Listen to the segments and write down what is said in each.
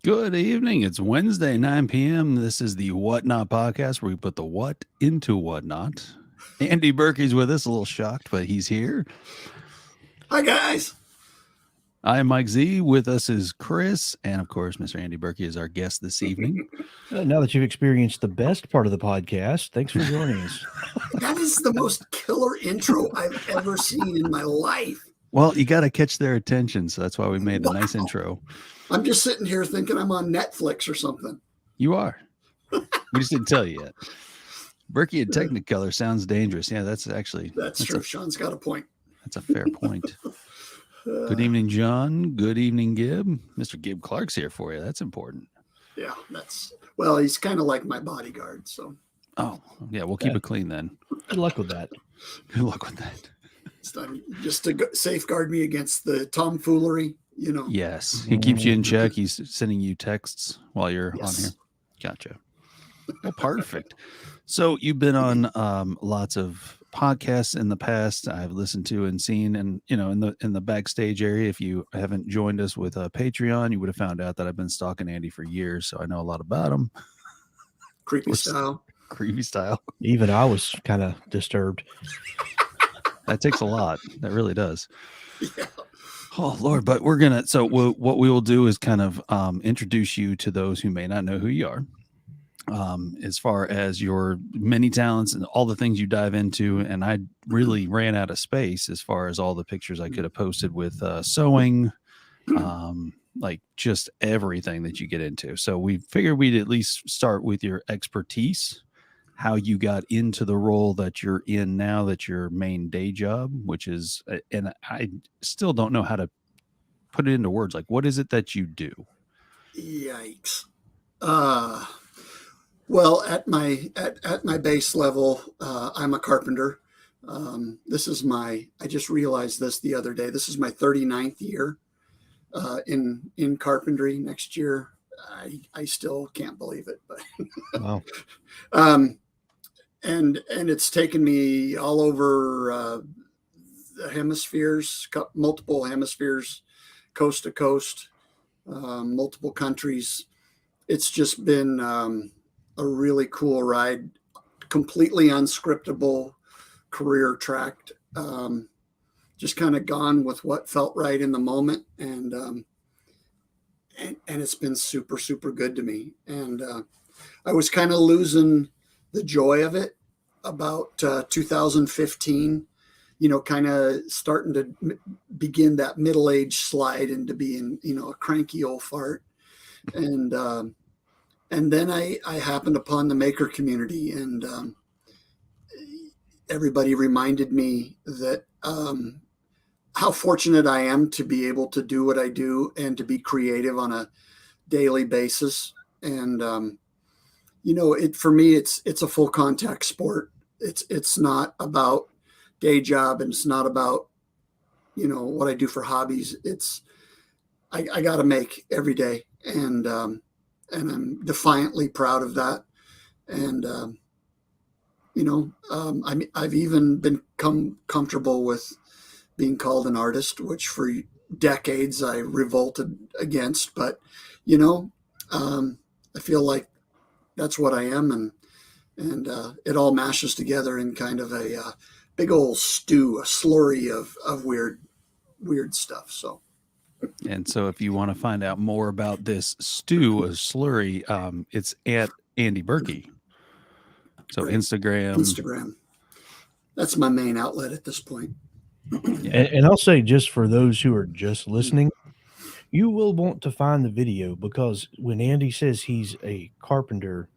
Good evening. It's Wednesday, 9 p.m. This is the Whatnot podcast where we put the what into whatnot. Andy Birkey's with us, a little shocked, but he's here. Hi, guys. I am Mike Z. With us is Chris. And of course, Mr. Andy Birkey is our guest this evening. Now that you've experienced the best part of the podcast, thanks for joining us. That is the most killer intro I've ever seen in my life. Well, you got to catch their attention. So that's why we made a nice intro. I'm just sitting here thinking I'm on Netflix or something. You are. We just didn't tell you yet. Berkey and Technicolor sounds dangerous. Yeah, that's true. Sean's got a point. That's a fair point. Good evening, John. Good evening, Gib. Mr. Gib Clark's here for you. That's important. Yeah, he's kind of like my bodyguard. So. Oh, yeah, we'll keep it clean then. Good luck with that. Good luck with that. Just to safeguard me against the tomfoolery, you know. Yes, he keeps you in check. He's sending you texts while you're on here. Gotcha. Well, perfect. So you've been on lots of podcasts in the past. I've listened to and seen, and in the backstage area. If you haven't joined us with Patreon, you would have found out that I've been stalking Andy for years, so I know a lot about him. Creepy style. Even I was kind of disturbed. That takes a lot. That really does. Yeah. Oh, Lord. But what we will do is kind of introduce you to those who may not know who you are, as far as your many talents and all the things you dive into. And I really ran out of space as far as all the pictures I could have posted with sewing, like just everything that you get into. So we figured we'd at least start with your expertise, how you got into the role that you're in now, that's your main day job, which is, and I still don't know how to put it into words. Like, what is it that you do? Yikes. Well, at my base level, I'm a carpenter. I just realized this the other day. This is my 39th year in carpentry. Next year, I still can't believe it, but wow. And it's taken me all over the hemispheres, multiple hemispheres, coast to coast, multiple countries. It's just been a really cool ride, completely unscriptable career track. Just kind of gone with what felt right in the moment, and it's been super, super good to me. And I was kind of losing the joy of it about 2015, kind of starting to begin that middle-age slide into being, a cranky old fart. And then I happened upon the maker community, and everybody reminded me that how fortunate I am to be able to do what I do and to be creative on a daily basis. And for me, it's a full contact sport. It's not about day job, and it's not about, what I do for hobbies. I got to make every day. And I'm defiantly proud of that. And, I've even become comfortable with being called an artist, which for decades I revolted against, but, I feel like that's what I am. And it all mashes together in kind of a big old stew, a slurry of weird stuff. So And so if you want to find out more about this stew, a slurry, it's at Andy Birkey. So Great. Instagram. Instagram. That's my main outlet at this point. Yeah. And I'll say, just for those who are just listening, you will want to find the video, because when Andy says he's a carpenter,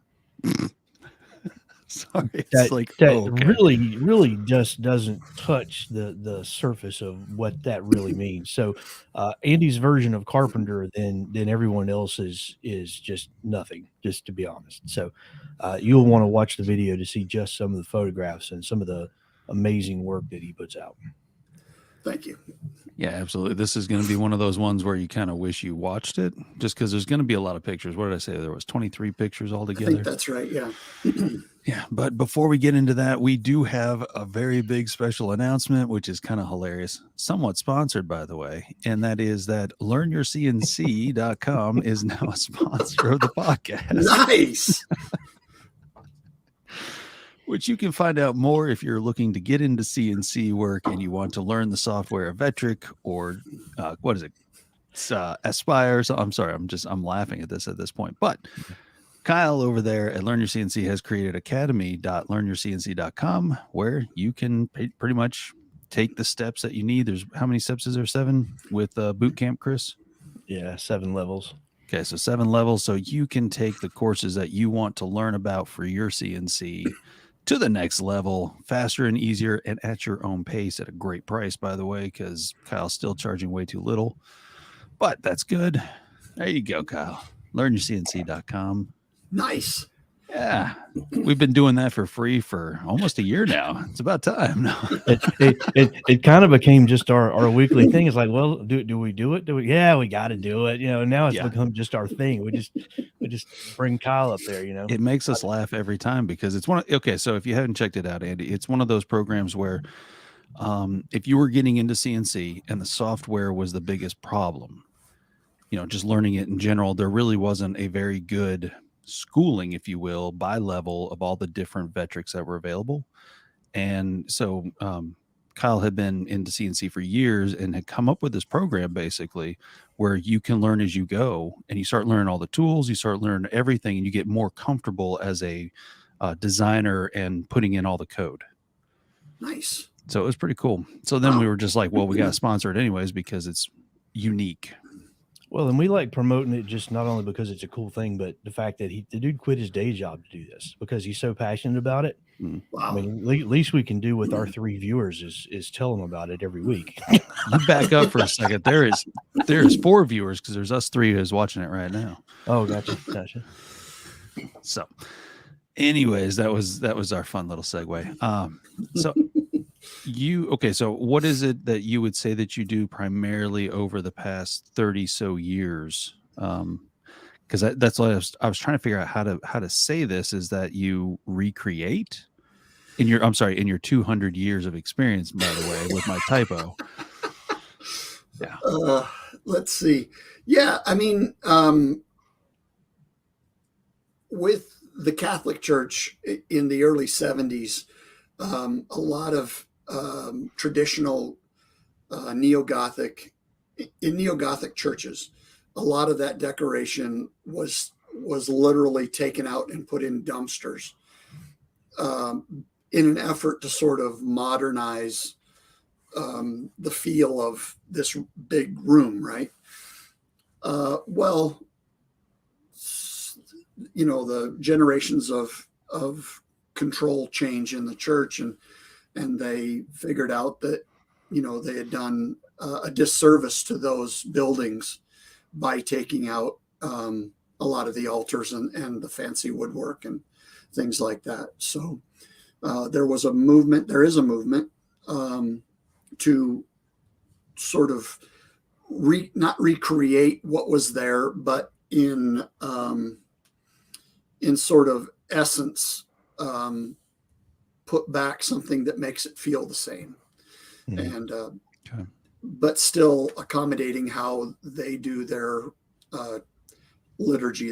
Sorry. It's that like, that oh, okay. really just doesn't touch the surface of what that really means. So Andy's version of carpenter than everyone else's is just nothing, just to be honest. So you'll want to watch the video to see just some of the photographs and some of the amazing work that he puts out. Thank you. Yeah, absolutely. This is going to be one of those ones where you kind of wish you watched it, just because there's going to be a lot of pictures. What did I say? There was 23 pictures I altogether. think that's right. Yeah. Yeah, but before we get into that, we do have a very big special announcement, which is kind of hilarious, somewhat sponsored, by the way, and that is that LearnYourCNC.com is now a sponsor of the podcast. Nice. Which you can find out more if you're looking to get into CNC work and you want to learn the software of Vetric or what is it? It's, Aspire. So I'm sorry, I'm laughing at this point. But Kyle over there at Learn Your CNC has created academy.learnyourcnc.com, where you can pretty much take the steps that you need. There's how many steps is there? 7 with boot camp, Chris? Yeah, 7 levels. Okay, so 7 levels. So you can take the courses that you want to learn about for your CNC to the next level, faster and easier, and at your own pace at a great price, by the way, because Kyle's still charging way too little. But that's good. There you go, Kyle. LearnYourCNC.com. Nice. Yeah, we've been doing that for free for almost a year now. It's about time. No. It kind of became just our weekly thing. It's like, well, do we do it? Yeah, we got to do it. Now it's become just our thing. We just bring Kyle up there. It makes us laugh every time because it's okay. So if you haven't checked it out, Andy, it's one of those programs where if you were getting into CNC and the software was the biggest problem, just learning it in general, there really wasn't a very good schooling, if you will, by level of all the different Vetrics that were available. And so Kyle had been into CNC for years and had come up with this program basically where you can learn as you go, and you start learning all the tools, you start learning everything, and you get more comfortable as a designer and putting in all the code. Nice. So it was pretty cool. So then we were just like, well, we got to sponsor it anyways because it's unique. Well, and we like promoting it just not only because it's a cool thing, but the fact that the dude quit his day job to do this because he's so passionate about it. Wow. I mean, at least we can do with our 3 viewers is tell them about it every week. You back up for a second. There is 4 viewers because there's us 3 who's watching it right now. Oh, gotcha. So, anyways, that was our fun little segue. So so what is it that you would say that you do primarily over the past 30 so years? Because that's what I was trying to figure out how to say this, is that you recreate in your 200 years of experience, by the way, with my typo. Yeah. Let's see. Yeah, I mean, with the Catholic Church in the early 70s, a lot of traditional Neo-Gothic churches, a lot of that decoration was literally taken out and put in dumpsters in an effort to sort of modernize the feel of this big room, right? The generations of control change in the church, and they figured out that they had done a disservice to those buildings by taking out a lot of the altars and the fancy woodwork and things like that. So there is a movement to sort of not recreate what was there, but in sort of essence, put back something that makes it feel the same. Mm-hmm. And okay. But still accommodating how they do their liturgy,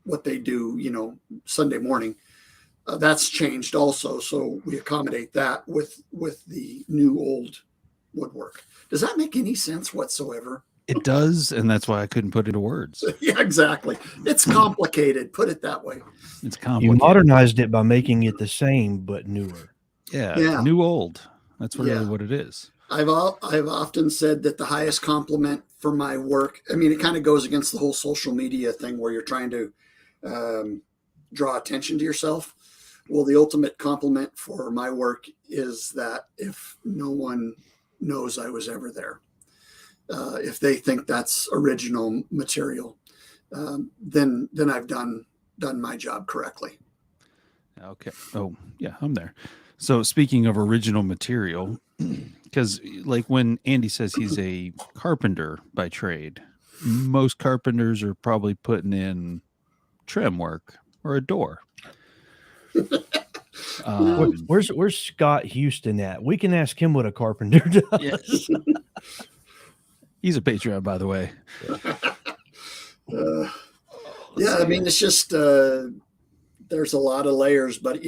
what they do, Sunday morning. That's changed also, so we accommodate that with the new old woodwork. Does that make any sense whatsoever? It does, and that's why I couldn't put it into words. Yeah, exactly. It's complicated. Put it that way. It's You complicated. modernized it by making it the same but newer. Yeah, new old. That's really Yeah. what it is. I've often said that the highest compliment for my work. I mean, it kind of goes against the whole social media thing where you're trying to draw attention to yourself. Well, the ultimate compliment for my work is that if no one knows I was ever there, if they think that's original material, then I've done my job correctly. Okay. Oh, yeah, I'm there. So speaking of original material, because like when Andy says he's a carpenter by trade, most carpenters are probably putting in trim work or a door. Where's Scott Houston at? We can ask him what a carpenter does. Yeah. He's a Patreon, by the way. Yeah, I mean, it's just there's a lot of layers, but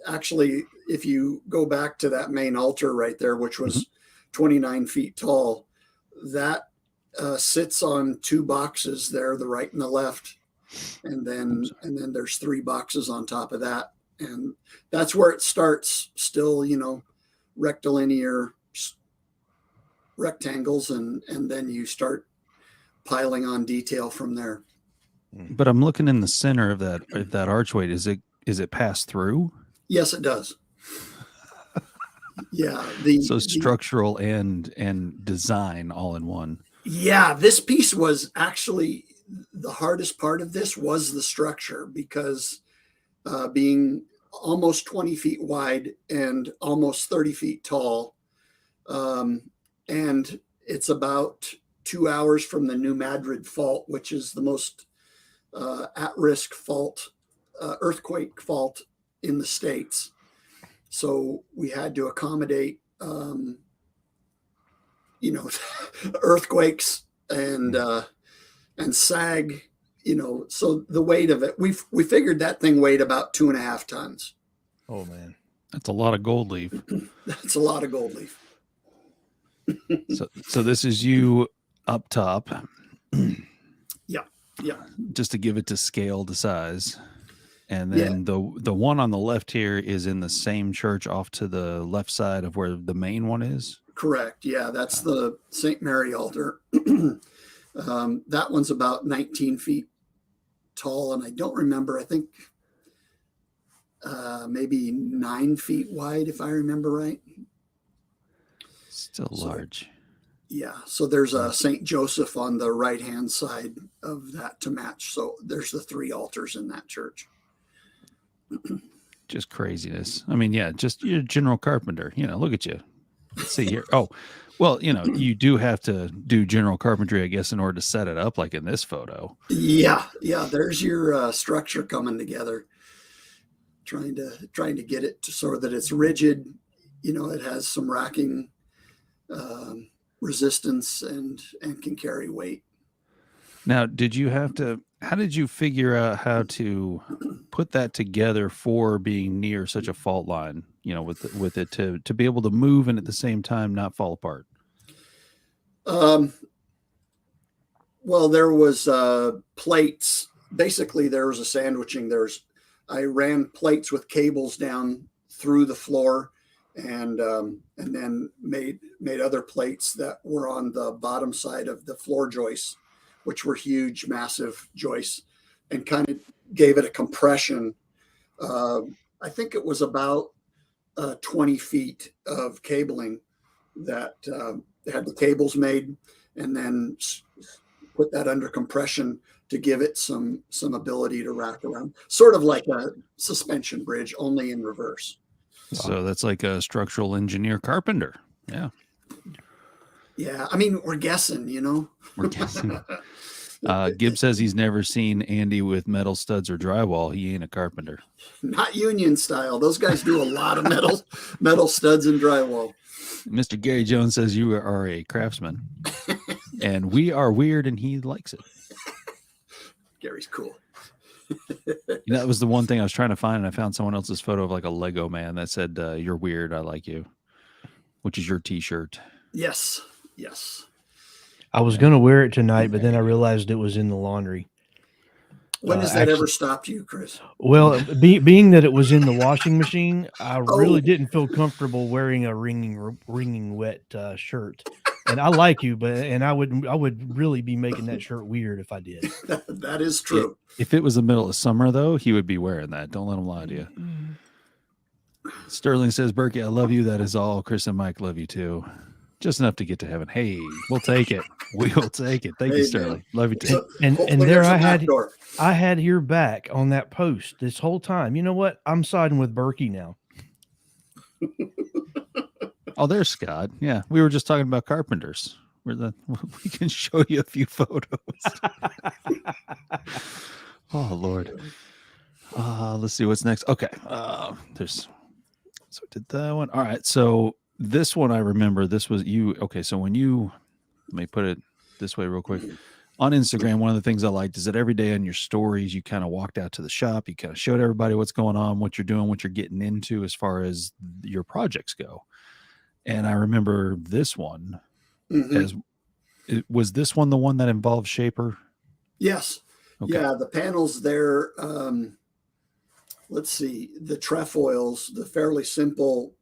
actually, if you go back to that main altar right there, which was 29 feet tall, that sits on two boxes there, the right and the left, and then there's three boxes on top of that, and that's where it starts. Still, rectilinear rectangles, and then you start piling on detail from there. But I'm looking in the center of that archway. Is it passed through? Yes, it does. Yeah. So structural and design all in one. Yeah, this piece was actually the hardest part of this was the structure because being almost 20 feet wide and almost 30 feet tall, and it's about 2 hours from the New Madrid Fault, which is the most at-risk fault, earthquake fault in the States. So we had to accommodate, earthquakes and sag, so the weight of it, we figured that thing weighed about 2.5 tons. Oh man. That's a lot of gold leaf. That's a lot of gold leaf. So this is you up top. Yeah. Just to give it to scale to size. And then the one on the left here is in the same church off to the left side of where the main one is. Correct. Yeah, that's the St. Mary altar. That one's about 19 feet tall, and I don't remember. I think maybe 9 feet wide, if I remember right. Still large. Yeah. So there's a St. Joseph on the right-hand side of that to match. So there's the 3 altars in that church. Just craziness. I mean, yeah, just you're a general carpenter. Look at you. Let's see here. Oh, well, you do have to do general carpentry, I guess, in order to set it up like in this photo. Yeah. There's your structure coming together. Trying to get it so that it's rigid. It has some racking resistance and can carry weight. Now, how did you figure out how to put that together for being near such a fault line, with it to be able to move and at the same time not fall apart? Well, there was plates. Basically, there was a sandwiching. I ran plates with cables down through the floor, and then made other plates that were on the bottom side of the floor joists, which were huge, massive joists, and kind of gave it a compression. I think it was about 20 feet of cabling that had the cables made, and then put that under compression to give it some ability to rack around, sort of like a suspension bridge, only in reverse. So that's like a structural engineer carpenter. Yeah. Yeah. I mean, we're guessing, We're guessing. Gibb says he's never seen Andy with metal studs or drywall. He ain't a carpenter. Not union style. Those guys do a lot of metal studs and drywall. Mr. Gary Jones says you are a craftsman. And we are weird and he likes it. Gary's cool. That was the one thing I was trying to find, and I found someone else's photo of like a Lego man that said, "You're weird, I like you," which is your T-shirt. Yes. I was going to wear it tonight, but then I realized it was in the laundry. When has that ever stopped you, Chris? Well, being that it was in the washing machine, I really Oh. didn't feel comfortable wearing a wringing wet shirt. And I like you, and I would really be making that shirt weird if I did. That is true. If it was the middle of summer, though, he would be wearing that. Don't let him lie to you. Starling says, Berkey, I love you. That is all. Chris and Mike love you too. Just enough to get to heaven. Hey, we'll take it. We will take it. Thank you, Starling. Man. Love you too. So, And hopefully there there's a I had your back on that post this whole time. You know what? I'm siding with Berkey now. Oh, there's Scott. Yeah, we were just talking about carpenters. We can show you a few photos. Oh Lord. Let's see what's next. Okay. So I did that one. All right. So this one I remember. This was you. Okay. So let me put it this way real quick. On Instagram, one of the things I liked is that every day on your stories, you kind of walked out to the shop. You kind of showed everybody what's going on, what you're doing, what you're getting into as far as your projects go. And I remember this one was this one the one that involved Shaper? Yes. Okay. Yeah. The panels there. Let's see, the trefoils, the fairly simple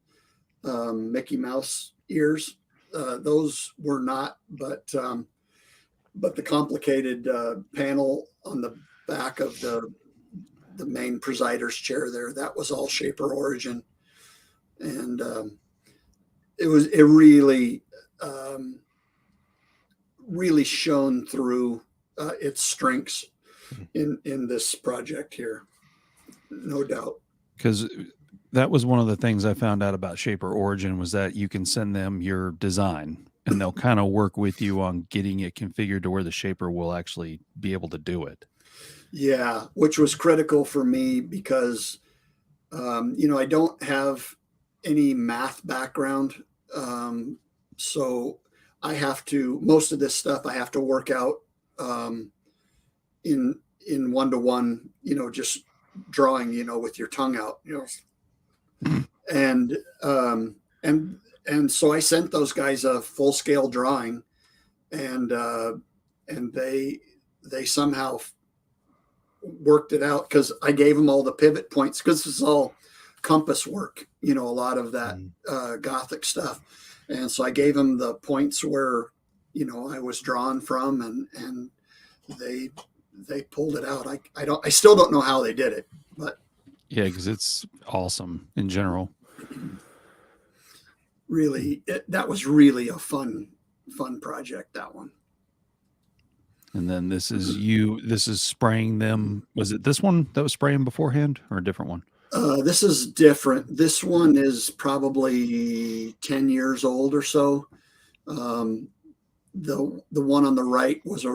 Mickey Mouse ears, those were not, but the complicated panel on the back of the main presider's chair there, that was all Shaper Origin. And it really shone through its strengths in this project here. No doubt. Because that was one of the things I found out about Shaper Origin was that you can send them your design and they'll kind of work with you on getting it configured to where the shaper will actually be able to do it. Yeah, which was critical for me because, I don't have any math background. So I have to, most of this stuff I have to work out in one-to-one, just drawing, with your tongue out, and so I sent those guys a full scale drawing, and they somehow worked it out because I gave them all the pivot points because this is all compass work, a lot of that Gothic stuff, and so I gave them the points where I was drawn from, and they pulled it out. I still don't know how they did it, but yeah, because it's awesome in general. Really, that was really a fun project, that one. And then this is spraying them. Was it this one that was spraying beforehand or a different one? This is different. This one is probably 10 years old or so. The one on the right was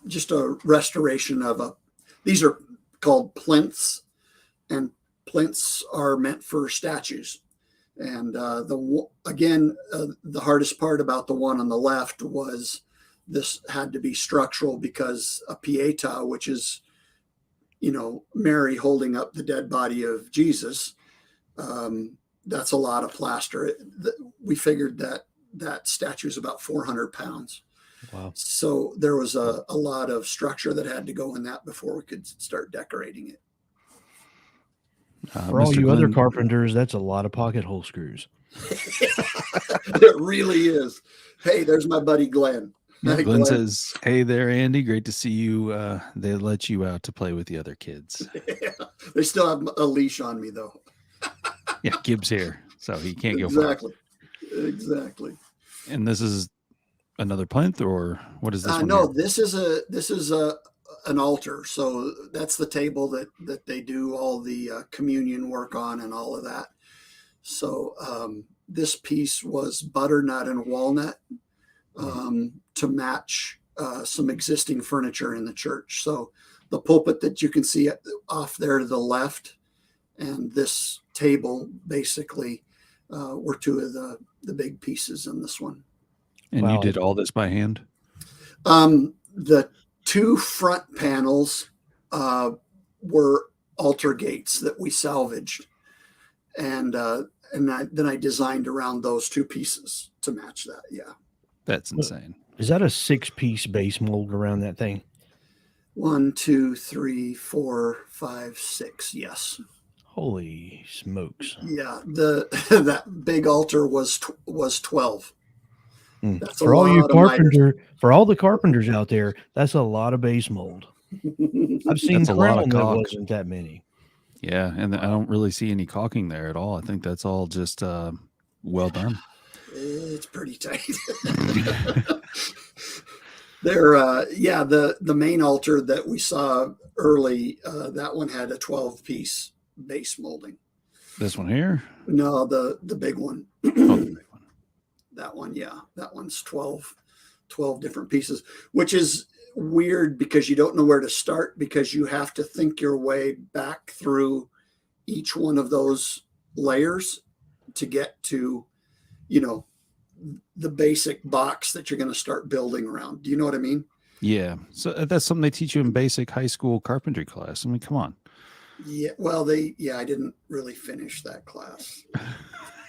just a restoration of these are called plinths, and plinths are meant for statues. And the hardest part about the one on the left was this had to be structural because a pietà, which is, Mary holding up the dead body of Jesus, that's a lot of plaster. We figured that statue is about 400 pounds. Wow. So there was a lot of structure that had to go in that before we could start decorating it. For all you other carpenters, that's a lot of pocket hole screws. It really is. Hey, there's my buddy Glenn. Yeah, Glenn says, "Hey there, Andy. Great to see you. They let you out to play with the other kids. Yeah, they still have a leash on me, though." Yeah, Gibbs here, so he can't go far. Exactly. And this is another plinth, or what is this one? No, this is an altar. So that's the table that they do all the communion work on and all of that. So this piece was butternut and walnut to match some existing furniture in the church. So the pulpit that you can see off there to the left and this table basically were two of the big pieces in this one. And wow. You did all this by hand? The two front panels were altar gates that we salvaged. And then I designed around those two pieces to match that. Yeah. That's insane. Is that a 6-piece base mold around that thing? 1, 2, 3, 4, 5, 6. Yes. Holy smokes. Yeah. That big altar was 12. That's a For all you lot of miters. for all the carpenters out there, that's a lot of base mold. I've seen That's a lot of crown that caulk. wasn't that many. Yeah, and I don't really see any caulking there at all. I think that's all just well done. It's pretty tight. The main altar that we saw early, that one had a 12-piece base molding. This one here? No, the big one. Oh, the big one. That one, yeah. That one's 12 different pieces, which is weird because you don't know where to start, because you have to think your way back through each one of those layers to get to, the basic box that you're going to start building around. Do you know what I mean? Yeah. So that's something they teach you in basic high school carpentry class. I mean, come on. Yeah. Well, I didn't really finish that class.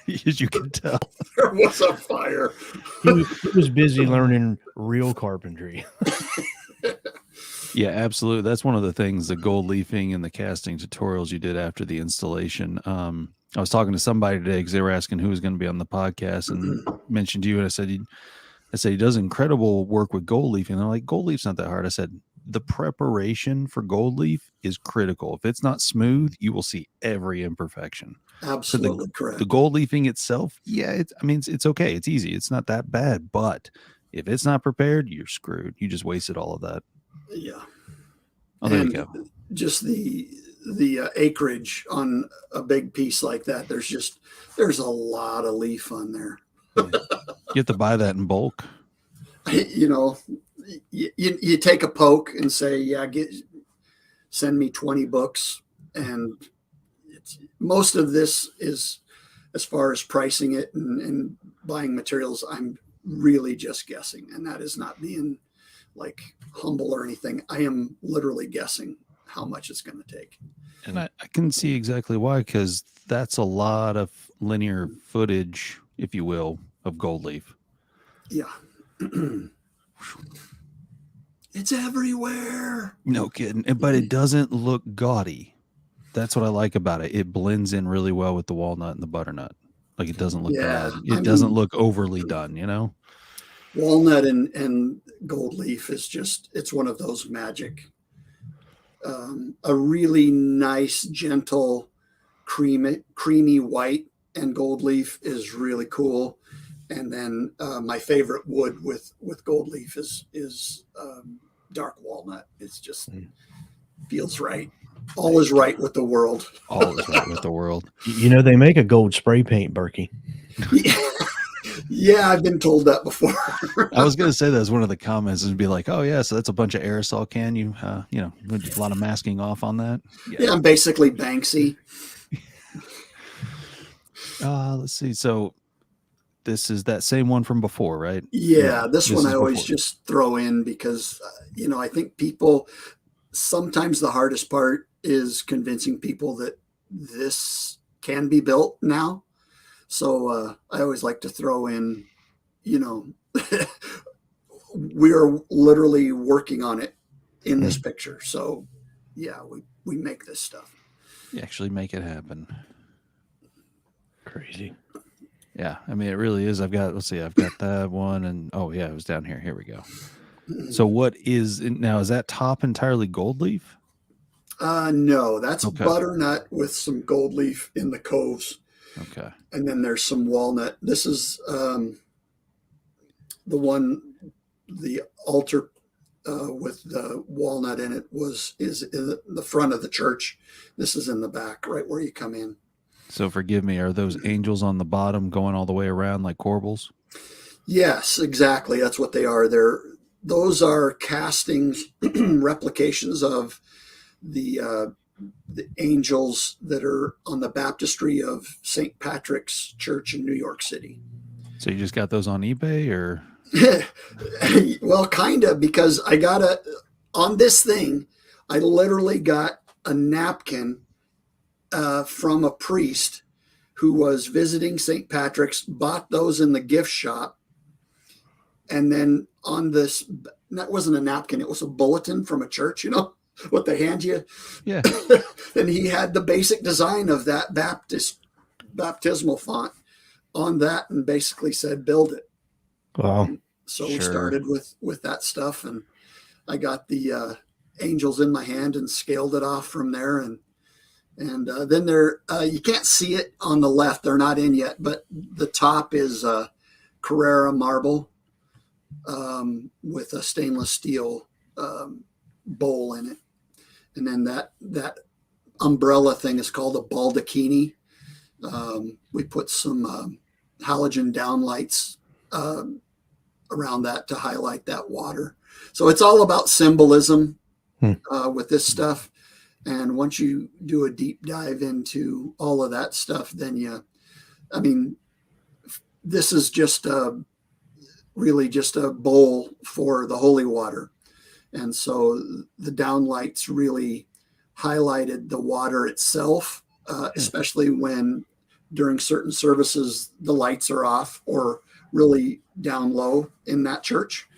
As you can tell. There was a fire. He was busy learning real carpentry. Yeah, absolutely. That's one of the things, the gold leafing and the casting tutorials you did after the installation. I was talking to somebody today because they were asking who was going to be on the podcast, and mentioned you. And I said he does incredible work with gold leafing. And they're like, gold leaf's not that hard. I said, the preparation for gold leaf is critical. If it's not smooth, you will see every imperfection. Absolutely correct. The gold leafing itself, yeah, it's okay. It's easy. It's not that bad. But if it's not prepared, you're screwed. You just wasted all of that. Yeah. Oh, there you go. Just the acreage on a big piece like that, there's a lot of leaf on there. You have to buy that in bulk. You take a poke and say, yeah, send me 20 books. And most of this is, as far as pricing it and buying materials, I'm really just guessing. And that is not being like humble or anything. I am literally guessing how much it's going to take. And I can see exactly why, because that's a lot of linear footage, if you will, of gold leaf. Yeah. It's everywhere. No kidding. But it doesn't look gaudy. That's what I like about it. It blends in really well with the walnut and the butternut. Like, it doesn't look bad. It doesn't look overly done, Walnut and gold leaf is it's one of those magic. A really nice, gentle, creamy white and gold leaf is really cool. And then my favorite wood with gold leaf is dark walnut. It's just feels right. All is right with the world. All is right with the world. They make a gold spray paint, Birkey. Yeah, I've been told that before. I was going to say that as one of the comments and be like, oh, yeah, so that's a bunch of aerosol can. A lot of masking off on that. Yeah, I'm basically Banksy. Let's see. So this is that same one from before, right? Yeah, this one I always just throw in because, I think people, sometimes the hardest part is convincing people that this can be built now. So I always like to throw in, we're literally working on it in this picture. So yeah, we make this stuff. You actually make it happen. Crazy. Yeah, I mean, it really is. I've got that one, and oh yeah, it was down here. Here we go. So what is that top entirely gold leaf? No, that's butternut with some gold leaf in the coves. Okay. And then there's some walnut. This is the altar with the walnut in it is in the front of the church. This is in the back, right where you come in. So forgive me, are those angels on the bottom going all the way around like corbels? Yes, exactly. That's what they are. Those are castings, replications of the angels that are on the baptistry of St. Patrick's Church in New York City. So you just got those on eBay, or? Well, kind of, because on this thing, I literally got a napkin from a priest who was visiting St. Patrick's, bought those in the gift shop, And then on this, that wasn't a napkin, it was a bulletin from a church, you know, what they hand you. Yeah. And he had the basic design of that baptismal font on that and basically said, build it. Wow. So Sure. we started with that stuff, and I got the angels in my hand and scaled it off from there. And then there, you can't see it on the left. They're not in yet, but the top is Carrara marble with a stainless steel bowl in it. And then that umbrella thing is called a baldacchini. We put some halogen downlights around that to highlight that water. So it's all about symbolism with this stuff. And once you do a deep dive into all of that stuff, then this is just really just a bowl for the holy water. And so the downlights really highlighted the water itself, especially when during certain services, the lights are off or really down low in that church.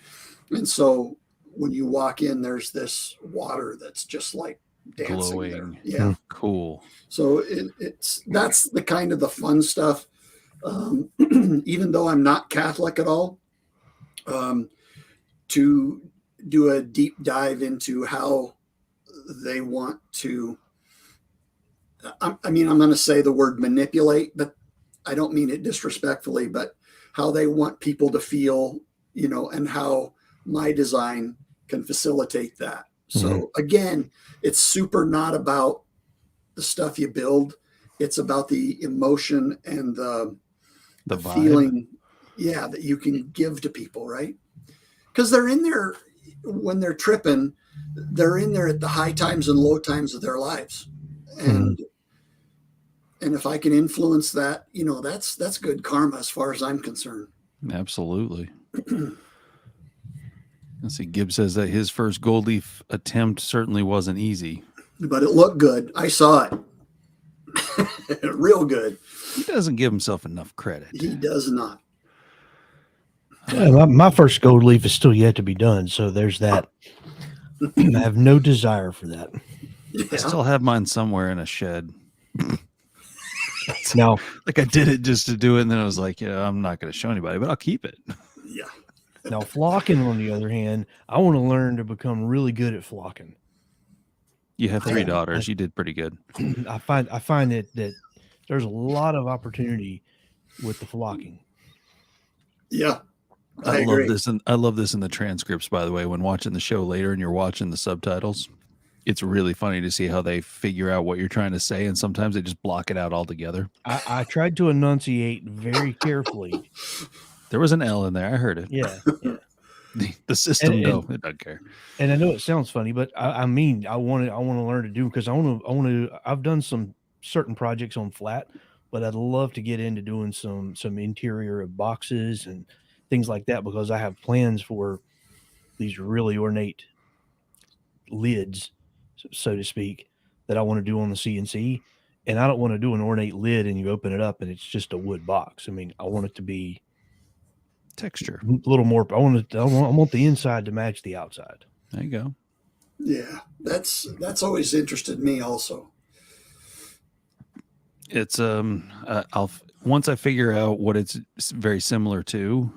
And so when you walk in, there's this water that's just like dancing glowing. there. Yeah. Cool. So that's the kind of the fun stuff. Even though I'm not Catholic at all, to do a deep dive into how they want to, I'm going to say the word manipulate, but I don't mean it disrespectfully, but how they want people to feel, you know, and how my design can facilitate that. So again, it's super not about the stuff you build. It's about the emotion and the feeling, that you can give to people, right? Because they're in there when they're tripping, they're in there at the high times and low times of their lives. And if I can influence that, you know, that's good karma as far as I'm concerned. Absolutely. Let's see. Gibb says that his first gold leaf attempt certainly wasn't easy, but it looked good. I saw it. Real good. He doesn't give himself enough credit. He does not. Yeah, my first gold leaf is still yet to be done, so there's that. I have no desire for that. Yeah. I still have mine somewhere in a shed. Now, like I did it just to do it, and then I was like, yeah, I'm not going to show anybody, but I'll keep it. Yeah. Now, flocking, on the other hand, I want to learn to become really good at flocking. You have 3 daughters. You did pretty good. I find that there's a lot of opportunity with the flocking. Yeah. I love this, and I love this in the transcripts, by the way, when watching the show later and you're watching the subtitles. It's really funny to see how they figure out what you're trying to say, and sometimes they just block it out altogether. I tried to enunciate very carefully. There was an L in there. I heard it. Yeah. The system it doesn't care. And I know it sounds funny, but I want to learn to do, because I've done some certain projects on flat, but I'd love to get into doing some interior of boxes and things like that, because I have plans for these really ornate lids, so to speak, that I want to do on the CNC. And I don't want to do an ornate lid and you open it up and it's just a wood box. I mean, I want it to be texture, a little more. I want the inside to match the outside. There you go. Yeah, that's always interested me also. It's I'll once I figure out what it's very similar to,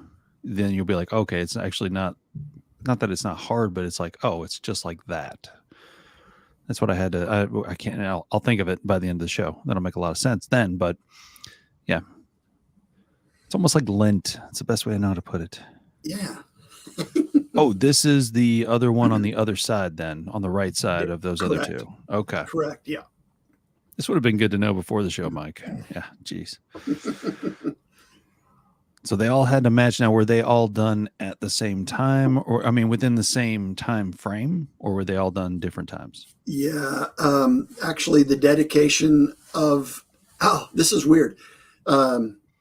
then you'll be like, okay, it's actually not that it's not hard, but it's like, oh, it's just like that. That's what I had to. I can't. I'll think of it by the end of the show. That'll make a lot of sense then. But yeah, it's almost like lint. It's the best way I know how to put it. Yeah. Oh, this is the other one on the other side, then, on the right side of those Correct. other 2. Okay. Correct. Yeah. This would have been good to know before the show, Mike. Yeah, geez. So they all had to match. Now, were they all done at the same time, or I mean, within the same time frame, or were they all done different times? Yeah. Actually, the dedication of this is weird.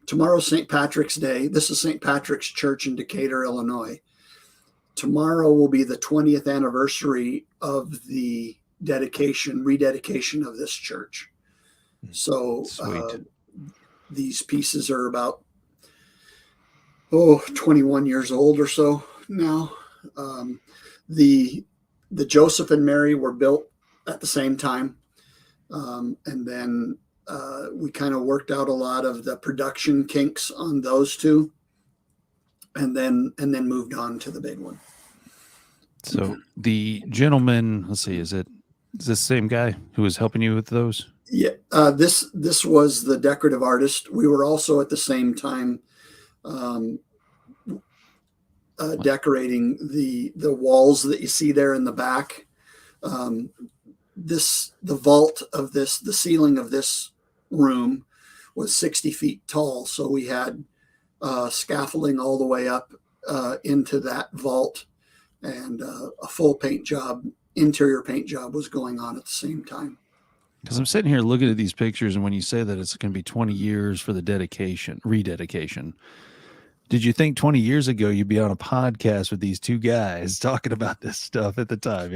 Tomorrow's St. Patrick's Day. This is St. Patrick's Church in Decatur, Illinois. Tomorrow will be the 20th anniversary of the rededication of this church. So these pieces are about 21 years old or so now. Um, the the Joseph and Mary were built at the same time, and then we kind of worked out a lot of the production kinks on those two, and then moved on to the big one. So the gentleman, let's see, is this the same guy who was helping you with those? Yeah, this was the decorative artist. We were also at the same time um, decorating the walls that you see there in the back. Um, the vault of the ceiling of this room was 60 feet tall, so we had scaffolding all the way up into that vault, and a full paint job, interior paint job, was going on at the same time. Because I'm sitting here looking at these pictures, and when you say that it's going to be 20 years for the rededication, did you think 20 years ago you'd be on a podcast with these two guys talking about this stuff at the time,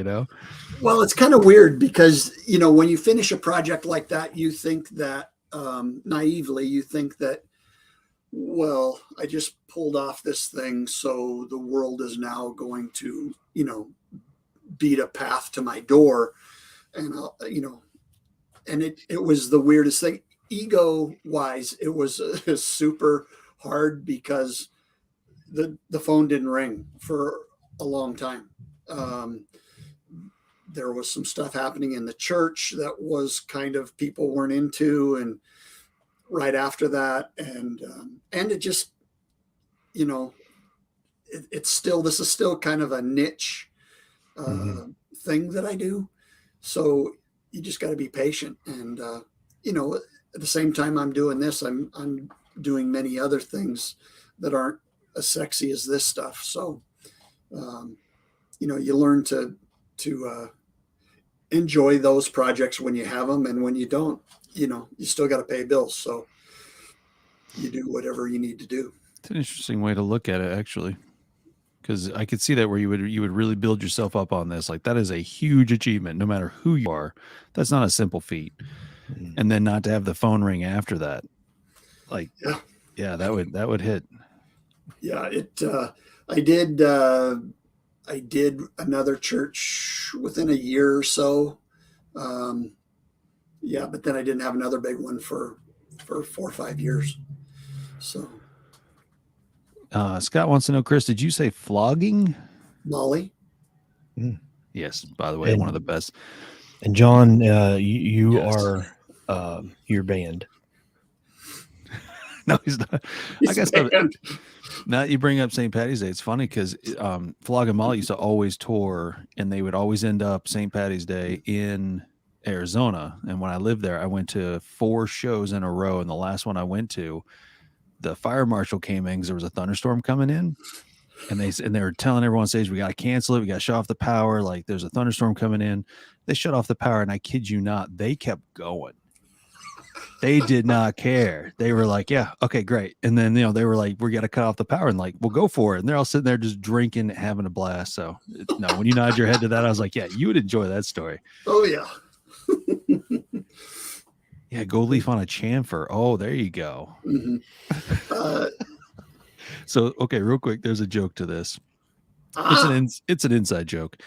Well, it's kind of weird because, when you finish a project like that, you think that, naively, you think that, well, I just pulled off this thing, so the world is now going to, beat a path to my door. And, and it was the weirdest thing. Ego wise, it was super hard because the phone didn't ring for a long time. There was some stuff happening in the church that was kind of people weren't into, and right after that, and it just, this is still kind of a niche thing that I do. So you just got to be patient, and at the same time I'm doing this, I'm doing many other things that aren't as sexy as this stuff. So, you learn to enjoy those projects when you have them, and when you don't, you still got to pay bills. So you do whatever you need to do. It's an interesting way to look at it, actually, because I could see that where you would really build yourself up on this. Like, that is a huge achievement, no matter who you are. That's not a simple feat. And then not to have the phone ring after that, like, yeah, that would hit. Yeah, I did another church within a year or so. But then I didn't have another big one for 4 or 5 years. So Scott wants to know, Chris, did you say flogging? Molly? Yes, by the way, one of the best. And John, you are your band. No, he's not. I guess now you bring up St. Patty's Day. It's funny because Flog and Molly used to always tour, and they would always end up St. Patty's Day in Arizona. And when I lived there, I went to 4 shows in a row, and the last one I went to, the fire marshal came in because there was a thunderstorm coming in, and they were telling everyone on stage, we got to cancel it, we got to shut off the power, like there's a thunderstorm coming in. They shut off the power, and I kid you not, they kept going. They did not care. They were like, yeah, okay, great. And then, they were like, we got to cut off the power, and like, we'll go for it. And they're all sitting there just drinking, having a blast. So no, when you nod your head to that, I was like, yeah, you would enjoy that story. Oh yeah. Yeah, gold leaf on a chamfer. Oh, there you go. So, okay, real quick, there's a joke to this. It's an inside joke.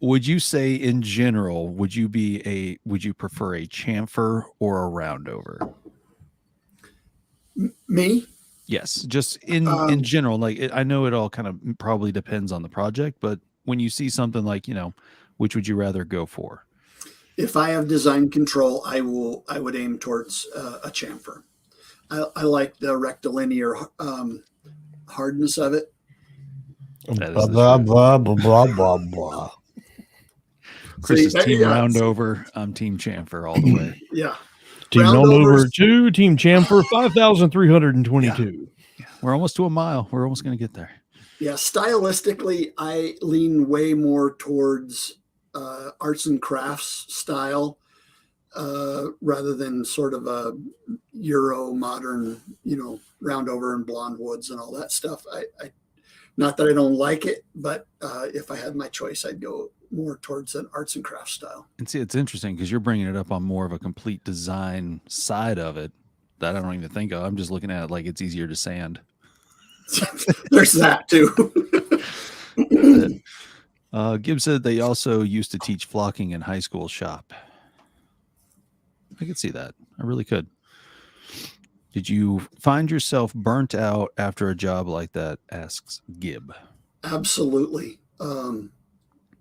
Would you say, in general, would you prefer a chamfer or a roundover? Me? Yes, just in general. Like, I know it all kind of probably depends on the project, but when you see something like, which would you rather go for? If I have design control, I would aim towards a chamfer. I like the rectilinear hardness of it. Blah, blah, blah, blah, blah, blah, blah. Chris is team roundover. I'm team chamfer all the way. Yeah. Team roundover 2, team chamfer 5,322. Yeah. We're almost to a mile. We're almost going to get there. Yeah. Stylistically, I lean way more towards arts and crafts style rather than sort of a Euro modern, roundover and blonde woods and all that stuff. I not that I don't like it, but if I had my choice, I'd go more towards an arts and crafts style. And see, it's interesting because you're bringing it up on more of a complete design side of it that I don't even think of. I'm just looking at it like it's easier to sand. There's that too. Gibbs said they also used to teach flocking in high school shop. I could see that. I really could. Did you find yourself burnt out after a job like that? Asks Gibb. Absolutely.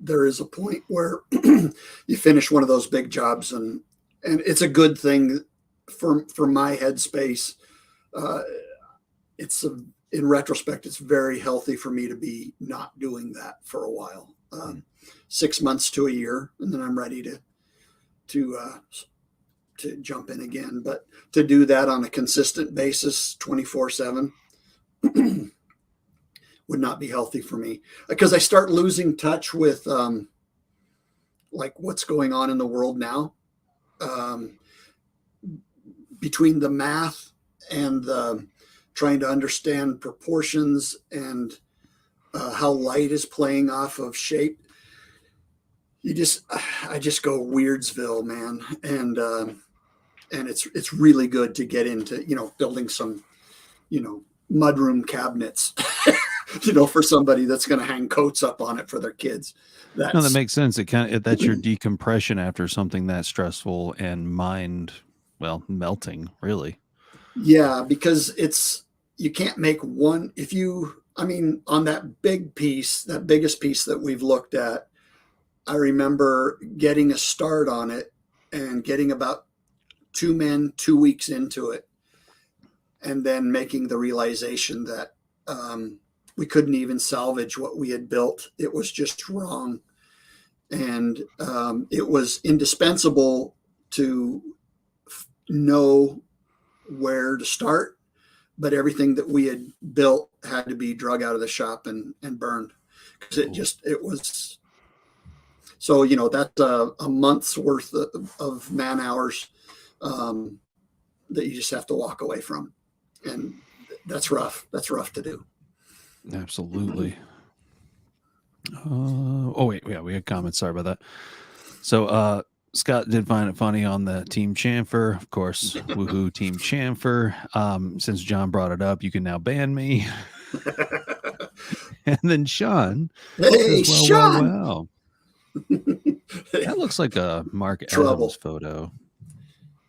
There is a point where you finish one of those big jobs, and it's a good thing for my headspace. In retrospect, it's very healthy for me to be not doing that for a while. 6 months to a year, and then I'm ready to jump in again. But to do that on a consistent basis, 24/7, would not be healthy for me, because I start losing touch with like what's going on in the world now. Between the math and the trying to understand proportions and how light is playing off of shape, I just go Weirdsville, man. And it's really good to get into, building some, mudroom cabinets, for somebody that's going to hang coats up on it for their kids. No, that makes sense. That's your decompression after something that stressful and mind, melting, really. Yeah, because you can't make one, on that big piece, that biggest piece that we've looked at, I remember getting a start on it and getting about 2 men 2 weeks into it, and then making the realization that we couldn't even salvage what we had built. It was just wrong. And it was indispensable to know where to start, but everything that we had built had to be drug out of the shop and burned, because it was. So, that's a month's worth of man hours that you just have to walk away from. And that's rough. That's rough to do. Absolutely. Wait, yeah, we had comments. Sorry about that. So, Scott did find it funny on the Team Chamfer, of course. Woohoo, Team Chamfer. Since John brought it up, you can now ban me. And then Sean Hey, says, Sean. Wow. That looks like a Mark Trouble. Adams photo.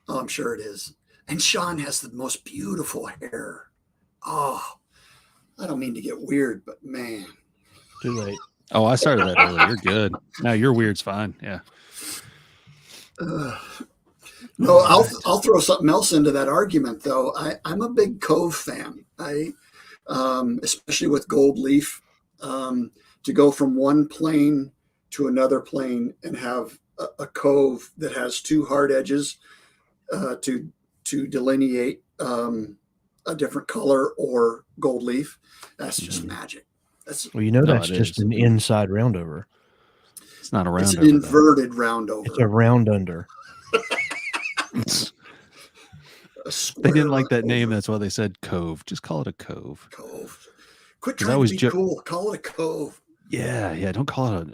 Oh, I'm sure it is. And Sean has the most beautiful hair. Oh, I don't mean to get weird, but man. Too late. Oh, I started that earlier. You're good. No, your weird's fine. Yeah. No, I'll throw something else into that argument, though. I'm a big Cove fan. Especially with gold leaf, to go from one plane to another plane and have a cove that has 2 hard edges to delineate a different color or gold leaf. That's just magic. That's just an inside roundover. It's not a roundover. It's an inverted roundover. It's a round under. They didn't like that name. That's why they said Cove. Just call it a cove. Cove. Quit trying to be cool. Call it a cove. Yeah. Don't call it an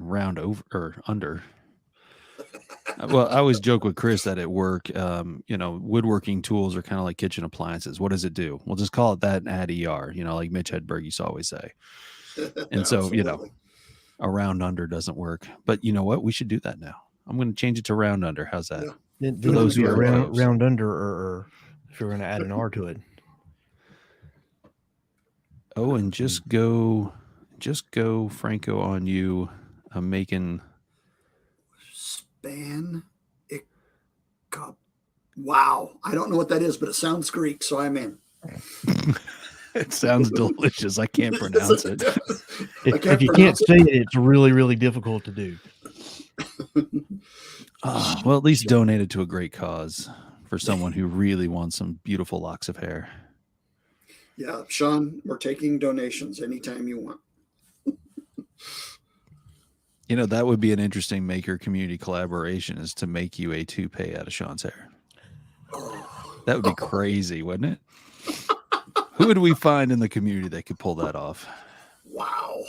round over or under. Well, I always joke with Chris that at work, woodworking tools are kind of like kitchen appliances. What does it do? We'll just call it that and add ER, like Mitch Hedberg used to always say. And so, a round under doesn't work. But you know what? We should do that now. I'm going to change it to round under. How's that? Yeah. For those who are round under, or if you're going to add an R to it. Oh, and just go Franco on you. I'm making Span. Wow. I don't know what that is, but it sounds Greek, so I'm in. It sounds delicious. I can't pronounce it. If you can't say it, it's really, really difficult to do. Well, at least donate it to a great cause for someone who really wants some beautiful locks of hair. Yeah, Sean, we're taking donations anytime you want. That would be an interesting maker community collaboration, is to make you a toupee out of Sean's hair. That would be crazy, wouldn't it? Who would we find in the community that could pull that off? Wow.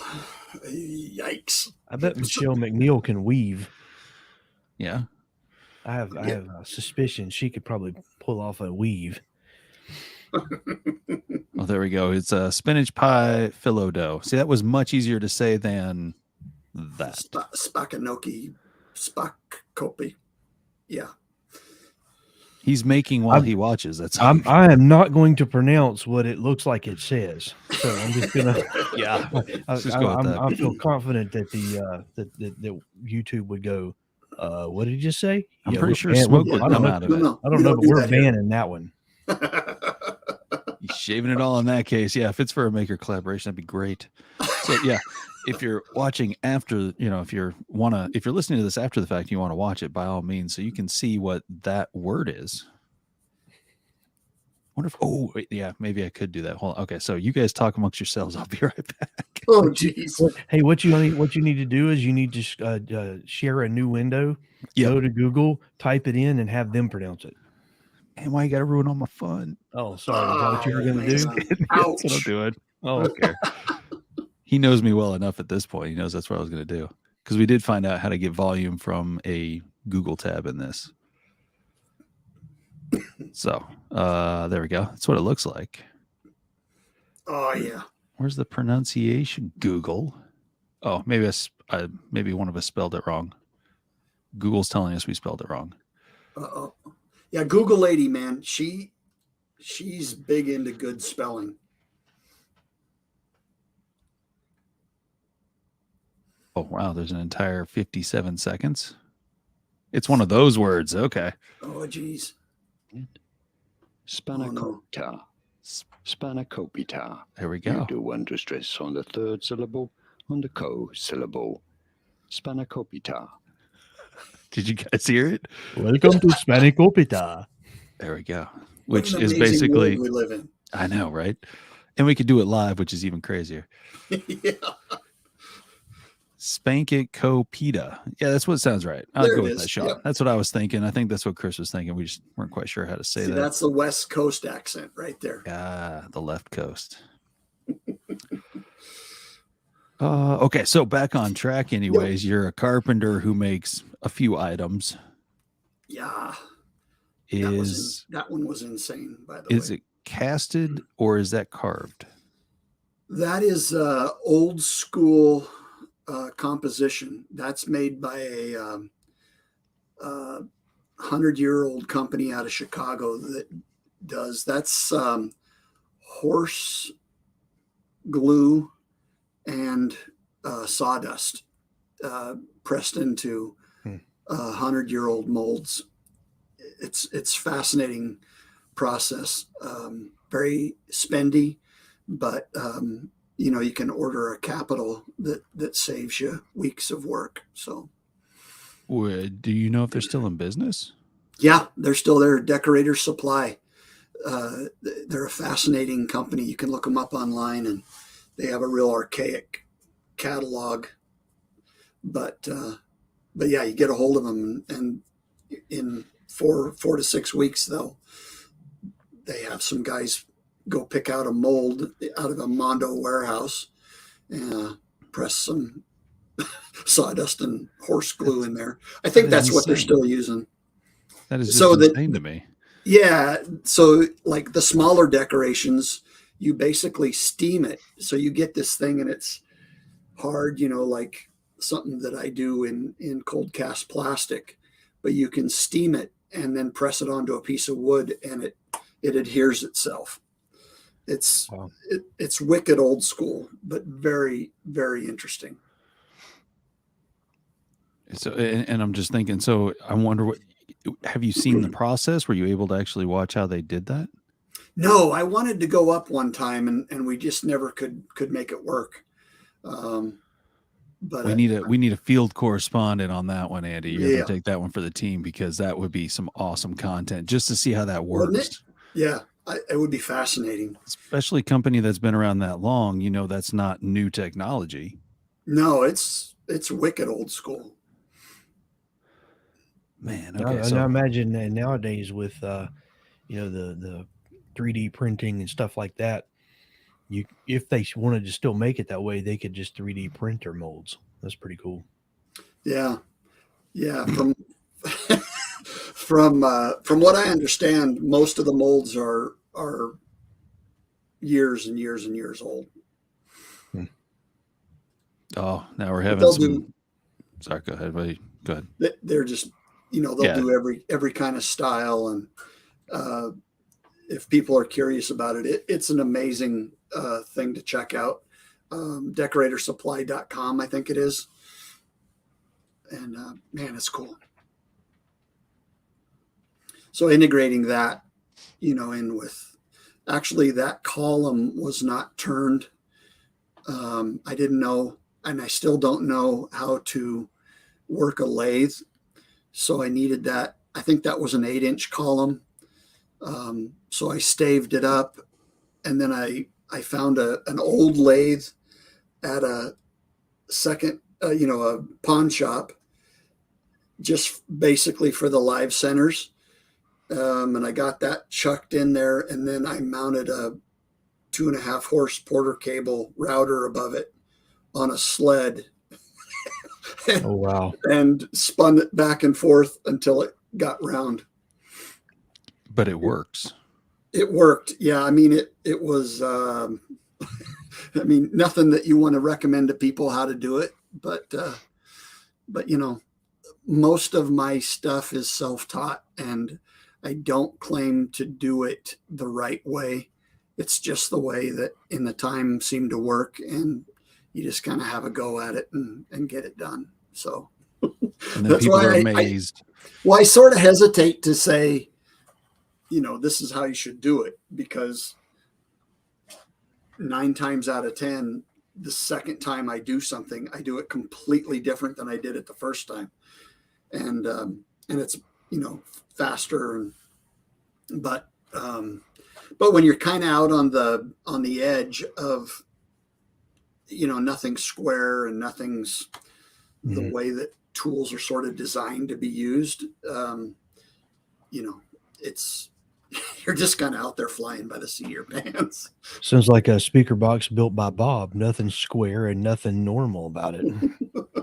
Yikes. I bet Michelle McNeil can weave. Yeah. I have a suspicion she could probably pull off a weave. Oh, there we go. It's a spinach pie phyllo dough. See, that was much easier to say than that. Spakanoki, Spakopi. Yeah. He's making while he watches. That's all. I am not going to pronounce what it looks like it says. So I'm just gonna. Yeah. Let's just go with that. I feel confident that that YouTube would go. What did you say? I'm Yeah, pretty we're sure ban- smoke we're- would I don't come know. out of it. I don't know, but we're banning that one. He's shaving it all in that case. Yeah, if it's for a maker collaboration, that'd be great. So yeah, if you're watching after, if you're listening to this after the fact, you want to watch it by all means, so you can see what that word is. Wonder if wait, yeah, maybe I could do that. Hold on. Okay, so you guys talk amongst yourselves. I'll be right back. Oh, geez. Hey, what you need to do is you need to share a new window, go to Google, type it in, and have them pronounce it. And why you got to ruin all my fun? Oh, sorry. Is that what you were going to do? That's what I'm doing. Oh, okay. He knows me well enough at this point. He knows that's what I was going to do, because we did find out how to get volume from a Google tab in this. So there we go. That's what it looks like. Oh, yeah. Where's the pronunciation? Google. Oh, maybe maybe one of us spelled it wrong. Google's telling us we spelled it wrong. Uh-oh. Yeah, Google lady, man. She's big into good spelling. Oh, wow. There's an entire 57 seconds. It's one of those words. Okay. Oh, geez. Spanakopita. Spanakopita. There we You go. do want to stress on the third syllable, on the co syllable. Spanakopita. Did you guys hear it? Welcome to Spanakopita. There we go. What Which an is amazing basically, world we live in. I know, right? And we could do it live, which is even crazier. Yeah. Spankit-copita. Yeah, that's what sounds right. I'll There go it with is. that, Sean. Yep. That's what I was thinking. I think that's what Chris was thinking. We just weren't quite sure how to say See, that. that's the West Coast accent right there. The left coast. Okay, so back on track anyways. You're a carpenter who makes a few items. Yeah. Is That one was insane, by the way. it casted or is that carved? That is old school composition. That's made by a 100-year-old company out of Chicago that does. That's horse glue and sawdust pressed into 100-year-old molds. It's fascinating process. Very spendy, but you can order a capital that saves you weeks of work. So, Do you know if they're still in business? yeah, they're still there. Decorator Supply. They're a fascinating company. You can look them up online, and they have a real archaic catalog. But yeah, you get a hold of them, and in 4 to 6 weeks, they have some guys go pick out a mold out of a Mondo warehouse and press some sawdust and horse glue in there. I think that's what they're still using. That is just insane to me. Yeah. So like the smaller decorations, you basically steam it. So you get this thing and it's hard, like something that I do in cold cast plastic, but you can steam it and then press it onto a piece of wood and it adheres itself. It's wicked old school, but very, very interesting. So, and I'm just thinking, so I wonder have you seen the process? Were you able to actually watch how they did that? No, I wanted to go up one time and we just never could make it work. But we need a field correspondent on that one, Andy. You're going to take that one for the team, because that would be some awesome content just to see how that works. Yeah, it would be fascinating. Especially a company that's been around that long, that's not new technology. No, it's wicked old school. Man, okay. And I imagine that nowadays with the 3D printing and stuff like that, if they wanted to still make it that way, they could just 3D print their molds. That's pretty cool. Yeah. From what I understand, most of the molds are years and years and years old. Oh, now we're having they'll some. Sorry, go ahead, buddy. Go ahead. They're just, they'll do every kind of style. And if people are curious about it, it's an amazing thing to check out. Decoratorsupply.com, I think it is. And man, it's cool. So integrating that, in with, actually that column was not turned. I didn't know, and I still don't know how to work a lathe. So I needed that. I think that was an 8-inch column. So I staved it up, and then I found an old lathe at a second, a pawn shop, just basically for the live centers. And I got that chucked in there, and then I mounted a 2.5 horse Porter cable router above it on a sled. Oh, wow. And spun it back and forth until it got round. But it works. It worked. Yeah. I mean, it was, nothing that you want to recommend to people how to do it, but most of my stuff is self-taught, and I don't claim to do it the right way. It's just the way that in the time seemed to work, and you just kind of have a go at it and get it done. So And then that's people why are amazed. I sort of hesitate to say, this is how you should do it, because 9 times out of 10, the second time I do something, I do it completely different than I did it the first time. And it's, faster. But when you're kind of out on the edge of, nothing's square and nothing's the way that tools are sort of designed to be used, it's, you're just kind of out there flying by the seat of your pants. Sounds like a speaker box built by Bob. Nothing square and nothing normal about it.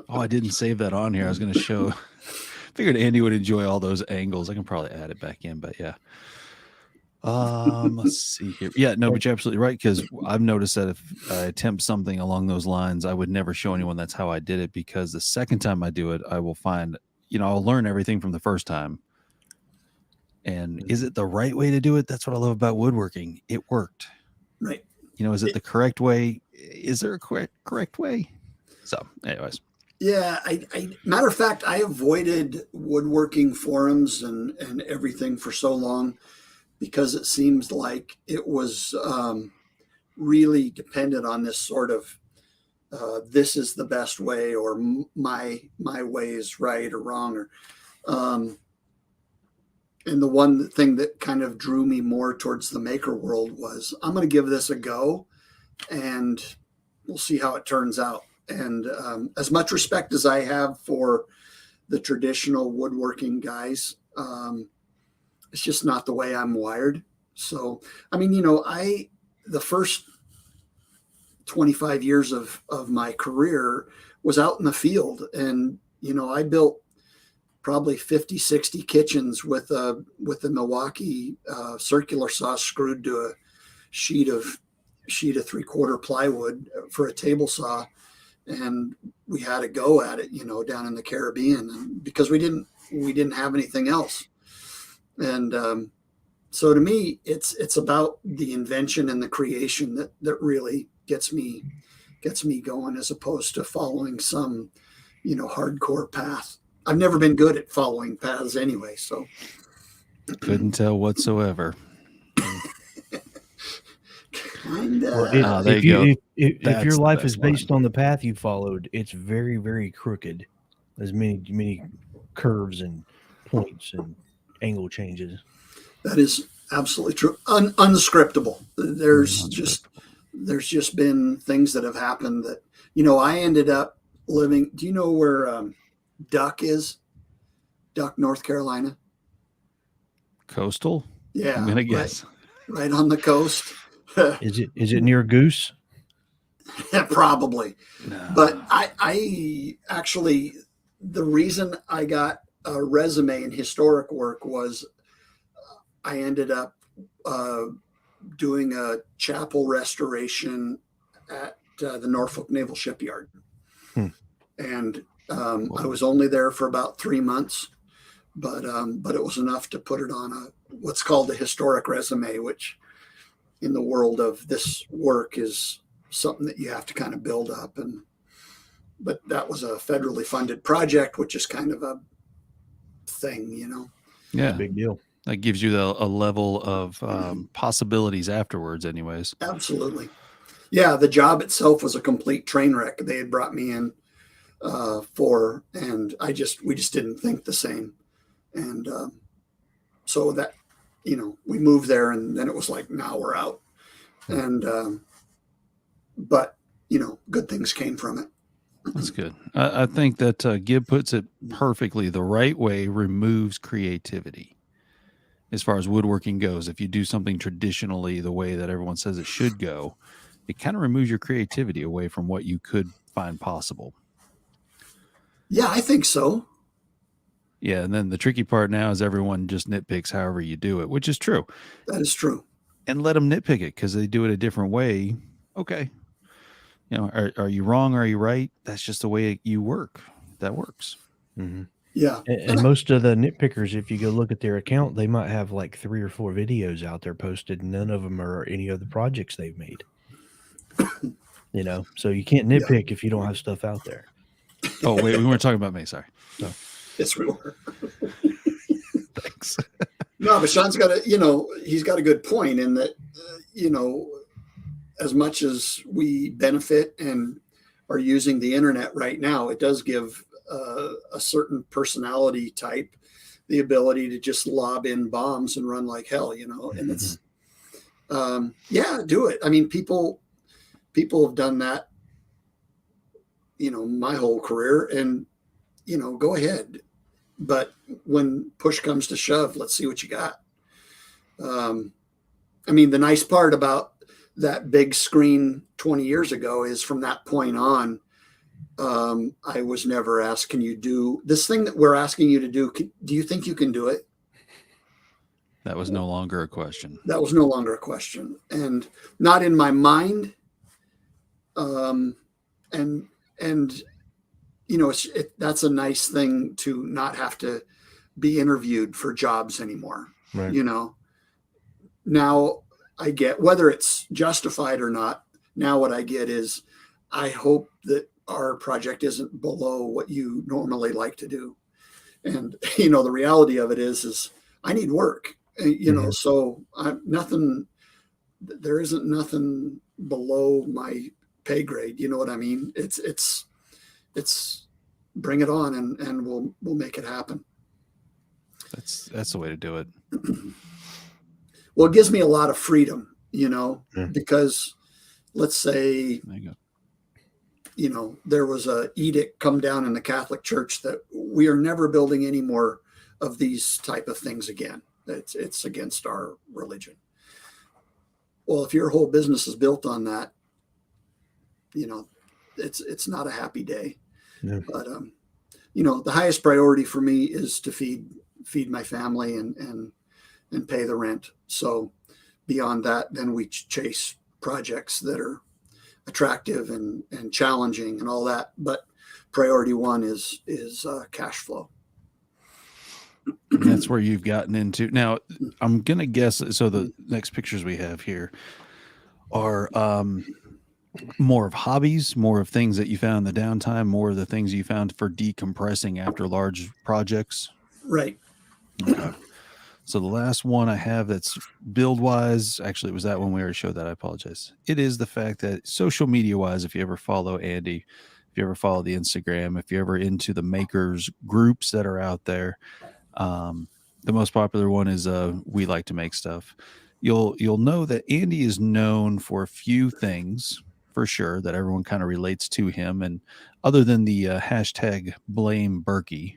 Oh, I didn't save that on here. I was going to show. Figured Andy would enjoy all those angles. I can probably add it back in, but yeah. Let's see here. Yeah, no, but you're absolutely right, because I've noticed that if I attempt something along those lines, I would never show anyone that's how I did it, because the second time I do it, I will find, I'll learn everything from the first time. And is it the right way to do it? That's what I love about woodworking. It worked. Right. Is it the correct way? Is there a correct way? So, anyways. Yeah. I matter of fact, I avoided woodworking forums and everything for so long, because it seems like it was really dependent on this sort of this is the best way, or my way is right or wrong, or and the one thing that kind of drew me more towards the maker world was, I'm going to give this a go and we'll see how it turns out. And as much respect as I have for the traditional woodworking guys, it's just not the way I'm wired. So, the first 25 years of my career was out in the field, and, I built probably 50, 60 kitchens with the Milwaukee circular saw screwed to a sheet of 3/4 plywood for a table saw. And we had a go at it, down in the Caribbean, and because we didn't have anything else. And so to me, it's about the invention and the creation that really gets me going, as opposed to following some, hardcore path. I've never been good at following paths anyway, so couldn't tell whatsoever. Kinda. If your life is based on the path you followed, it's very, very crooked. There's many curves and points and angle changes. That is absolutely true. Unscriptable. There's just been things that have happened that, I ended up living. Do you know where Duck is? Duck, North Carolina. Coastal? Yeah. I'm gonna guess. Right on the coast. Is it near Goose? Probably. No. But I actually, the reason I got a resume in historic work was I ended up doing a chapel restoration at the Norfolk Naval Shipyard. And I was only there for about 3 months, but it was enough to put it on what's called a historic resume, which in the world of this work is something that you have to kind of build up. But that was a federally funded project, which is kind of a thing, Yeah. Big deal. That gives you a level of possibilities afterwards anyways. Absolutely. Yeah. The job itself was a complete train wreck. They had brought me in for, and we just didn't think the same. And so that, we moved there, and then it was like, now we're out. And, but, good things came from it. That's good. I think that Gibb puts it perfectly. The right way removes creativity as far as woodworking goes. If you do something traditionally the way that everyone says it should go, it kind of removes your creativity away from what you could find possible. Yeah, I think so. Yeah, and then the tricky part now is everyone just nitpicks however you do it, which is true. That is true. And let them nitpick it because they do it a different way. Okay. Are you wrong? Are you right? That's just the way you work. That works. Mm-hmm. Yeah. And most of the nitpickers, if you go look at their account, they might have like 3 or 4 videos out there posted. None of them are any of the projects they've made. So you can't nitpick if you don't have stuff out there. Oh, wait, we weren't talking about me. Sorry. No. Yes, we were. Thanks. No, but Sean's he's got a good point in that, as much as we benefit and are using the internet right now, it does give a certain personality type the ability to just lob in bombs and run like hell, and it's, do it. I mean, people have done that, my whole career, and, go ahead. But when push comes to shove, let's see what you got. I mean, the nice part about that big screen 20 years ago is from that point on, I was never asked, can you do this thing that we're asking you to do? Do you think you can do it? That was no longer a question. That was no longer a question, and not in my mind. That's a nice thing to not have to be interviewed for jobs anymore. Right. Now I get, whether it's justified or not, now what I get is, I hope that our project isn't below what you normally like to do. And, the reality of it is I need work, so there isn't nothing below my pay grade. You know what I mean? It's bring it on, and we'll make it happen. That's the way to do it. Well, it gives me a lot of freedom, because let's say, There you go. There was a edict come down in the Catholic Church that we are never building any more of these type of things again. It's against our religion. Well, if your whole business is built on that, it's not a happy day. Yeah. But the highest priority for me is to feed my family and pay the rent. So beyond that, then we chase projects that are attractive and challenging and all that. But priority one is cash flow. And that's where you've gotten into. Now, I'm going to guess, so the next pictures we have here are more of hobbies, more of things that you found in the downtime, more of the things you found for decompressing after large projects. Right. Okay. So the last one I have that's build-wise, actually, it was that one we already showed that. I apologize. It is the fact that social media-wise, if you ever follow Andy, if you ever follow the Instagram, if you're ever into the makers groups that are out there, the most popular one is We Like to Make Stuff. You'll know that Andy is known for a few things for sure that everyone kind of relates to him, and other than the hashtag blame Birkey,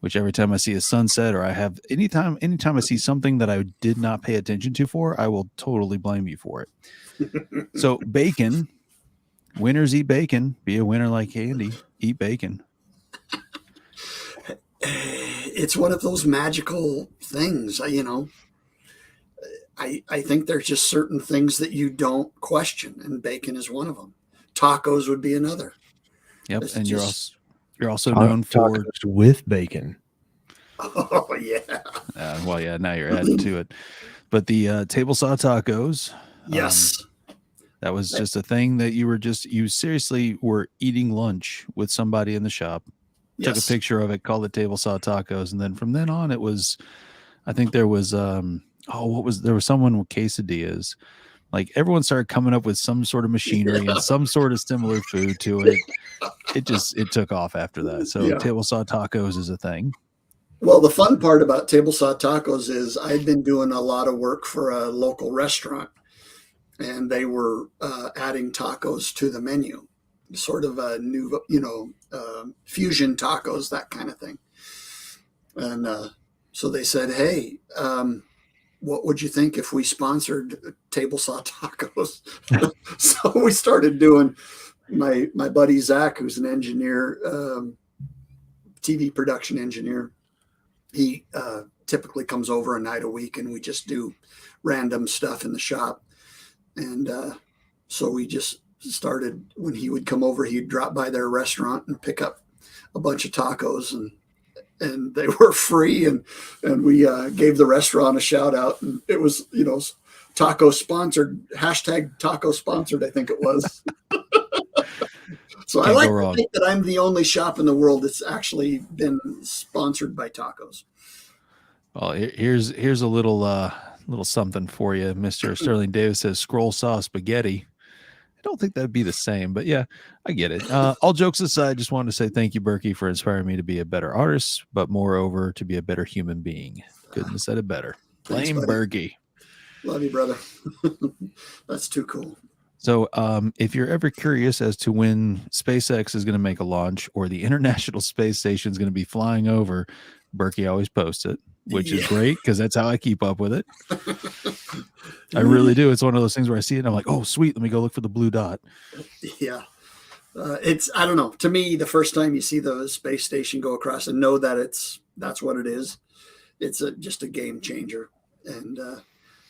which every time I see a sunset or I have anytime I see something that I did not pay attention to I will totally blame you for it. So bacon, winners eat bacon. Be a winner like Andy. Eat bacon. It's one of those magical things, I think there's just certain things that you don't question, and bacon is one of them. Tacos would be another. Yep. It's And just, you're also known for tacos with bacon. oh yeah, well, yeah. Now you're adding to it, but the table saw tacos. yes, That was just a thing that you seriously were eating lunch with somebody in the shop, took a yes, picture of it, called it table saw tacos, and then from then on it was, I think there was there was someone with quesadillas. Like everyone started coming up with some sort of machinery and some sort of similar food to it. It took off after that. So yeah. table saw tacos is a thing. Well, the fun part about table saw tacos is I'd been doing a lot of work for a local restaurant, and they were adding tacos to the menu, sort of a new, fusion tacos, that kind of thing. And so they said, "Hey, what would you think if we sponsored table saw tacos?" So we started doing. My buddy Zach, who's an engineer, TV production engineer, he typically comes over a night a week, and we just do random stuff in the shop. And so we just started, when he would come over, he'd drop by their restaurant and pick up a bunch of tacos, and they were free, and we gave the restaurant a shout out, and it was, taco sponsored, hashtag taco sponsored, I think it was. So I Can't like go to wrong. think that I'm the only shop in the world that's actually been sponsored by tacos. Well, here's a little something for you. Mr. Sterling Davis says scroll saw spaghetti. I don't think that'd be the same, but yeah, I get it. All jokes aside, just wanted to say thank you, Berkey, for inspiring me to be a better artist, but moreover, to be a better human being. Couldn't have said it better. Thanks, Blame buddy. Berkey. Love you, brother. That's too cool. So if you're ever curious as to when SpaceX is going to make a launch or the International Space Station is going to be flying over, Berkey always posts it, which is great because that's how I keep up with it. I really do. It's one of those things where I see it and I'm like, oh, sweet. Let me go look for the blue dot. Yeah. I don't know. To me, the first time you see the space station go across and know that that's what it is, it's just a game changer. And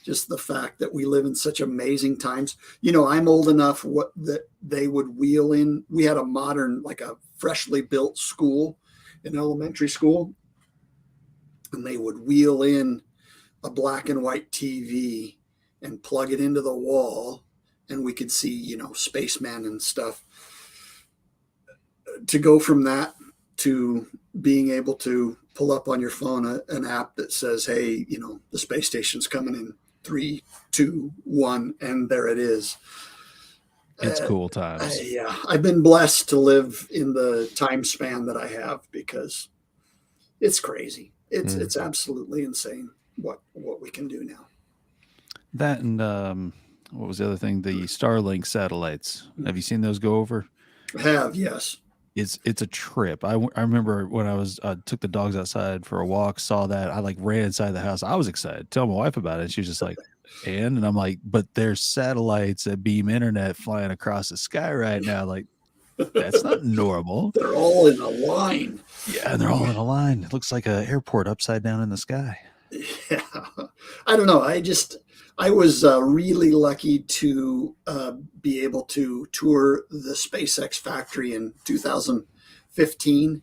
just the fact that we live in such amazing times. I'm old enough that they would wheel in. We had a modern, like a freshly built school, an elementary school, and they would wheel in a black and white TV and plug it into the wall, and we could see, spacemen and stuff. To go from that to being able to pull up on your phone an app that says, hey, the space station's coming in 3, 2, 1, and there it is. It's cool times. I've been blessed to live in the time span that I have, because it's crazy. It's absolutely insane what we can do now. That and what was the other thing? The Starling satellites. Have you seen those go over? Yes. It's a trip. I remember when I was took the dogs outside for a walk, saw that, I like ran inside the house. I was excited. Tell my wife about it. She was just like, and I'm like, but there's satellites that beam internet flying across the sky right now. Like, that's not normal. They're all in a line. Yeah, they're all in a line. It looks like an airport upside down in the sky. Yeah. I don't know. I was really lucky to be able to tour the SpaceX factory in 2015.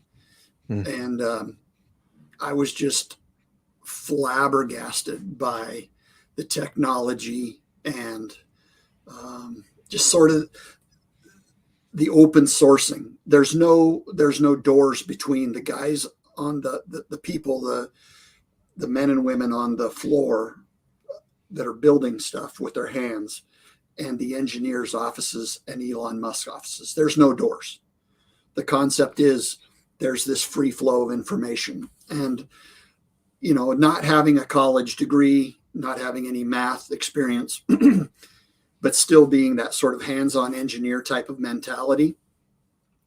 And I was just flabbergasted by the technology and just sort of the open sourcing. There's no doors between the guys on the people, the men and women on the floor that are building stuff with their hands, and the engineers' offices and Elon Musk offices. There's no doors. The concept is there's this free flow of information, and not having a college degree, not having any math experience, but still being that sort of hands-on engineer type of mentality.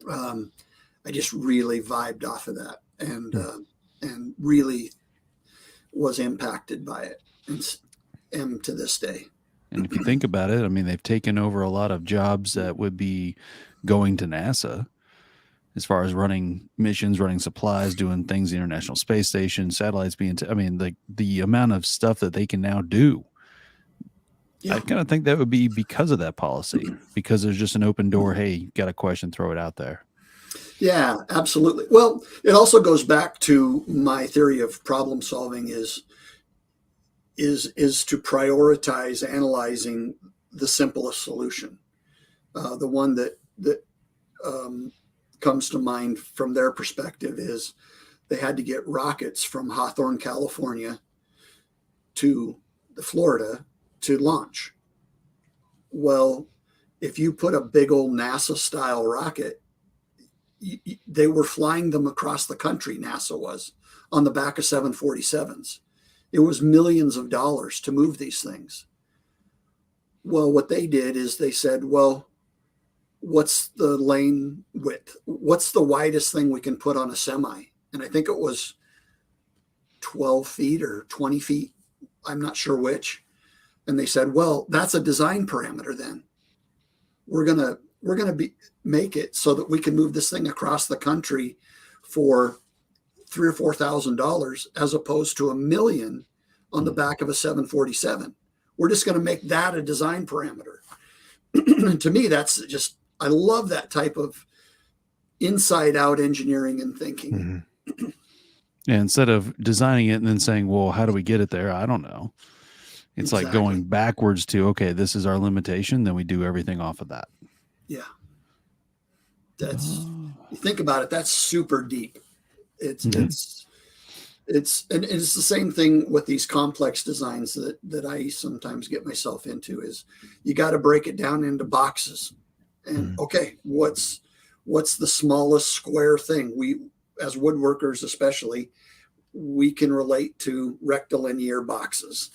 I just really vibed off of that, and really was impacted by it, and am to this day. And if you think about it, I mean, they've taken over a lot of jobs that would be going to NASA, as far as running missions, running supplies, doing things, the International Space Station, satellites being, like the amount of stuff that they can now do Yeah. I kind of think that would be because of that policy, because there's just an open door. Hey, you got a question, throw it out there. Yeah, absolutely. Well, it also goes back to my theory of problem solving is to prioritize analyzing the simplest solution. The one that comes to mind from their perspective is they had to get rockets from Hawthorne, California to Florida to launch. Well, if you put a big old NASA style rocket, they were flying them across the country, NASA was, on the back of 747s. It was millions of dollars to move these things. Well, what they did is they said, well, what's the lane width? What's the widest thing we can put on a semi? And I think it was 12 feet or 20 feet. I'm not sure which. And they said, well, that's a design parameter then. We're going to make it so that we can move this thing across the country for $3,000 or $4,000 as opposed to $1 million on the back of a 747. We're just going to make that a design parameter. And to me, that's just, I love that type of inside out engineering and thinking. Mm-hmm. And instead of designing it and then saying, well, how do we get it there? I don't know. It's Exactly. like going backwards to, okay, this is our limitation. Then we do everything off of that. Yeah. That's, you think about it, that's super deep. It's the same thing with these complex designs that I sometimes get myself into is you got to break it down into boxes. And okay, what's the smallest square thing? We, as woodworkers especially, we can relate to rectilinear boxes.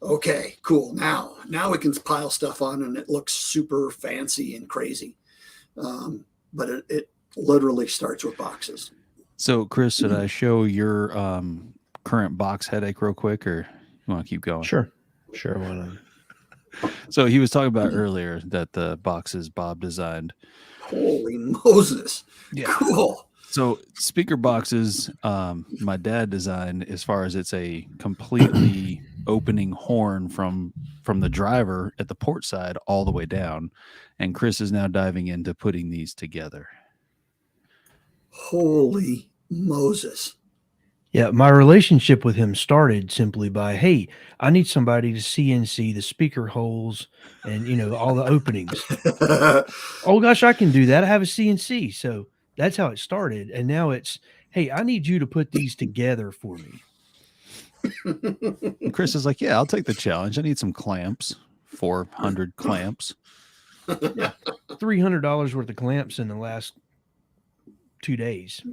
Okay, cool. Now we can pile stuff on and it looks super fancy and crazy. But it literally starts with boxes. So, Chris, should I show your current box headache real quick, or you want to keep going? Sure. Why not? So he was talking about earlier that the boxes Bob designed. Holy Moses. Yeah. Cool. So speaker boxes, my dad designed as far as it's a completely opening horn from the driver at the port side all the way down. And Chris is now diving into putting these together. Holy Moses. Yeah, my relationship with him started simply by, hey, I need somebody to CNC the speaker holes and, all the openings. Oh, gosh, I can do that. I have a CNC. So that's how it started. And now it's, hey, I need you to put these together for me. And Chris is like, yeah, I'll take the challenge. I need some clamps, 400 clamps. Yeah, $300 worth of clamps in the last 2 days.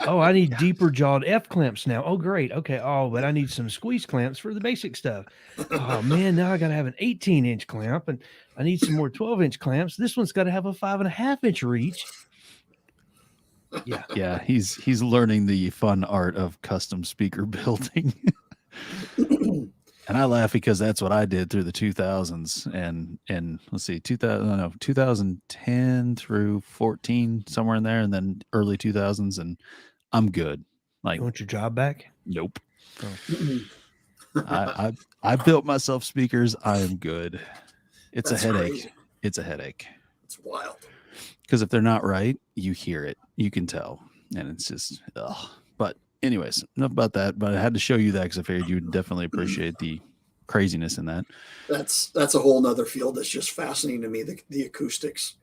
Oh, I need deeper jawed F clamps now. Oh, great. Okay. Oh, but I need some squeeze clamps for the basic stuff. Oh man, now I got to have an 18-inch clamp and I need some more 12-inch clamps. This one's got to have a 5.5-inch reach. Yeah. Yeah. He's learning the fun art of custom speaker building. And I laugh because that's what I did through the 2000s and let's see, 2010 through 14, somewhere in there, and then early 2000s, and I'm good. Like, You want your job back? nope. Oh. I built myself speakers. I am good. It's That's a headache. crazy. It's a headache. It's wild. Because if they're not right, you hear it. You can tell. And it's just, ugh. But anyways, enough about that. But I had to show you that because I figured you would definitely appreciate the craziness in that. That's a whole nother field that's just fascinating to me, the acoustics.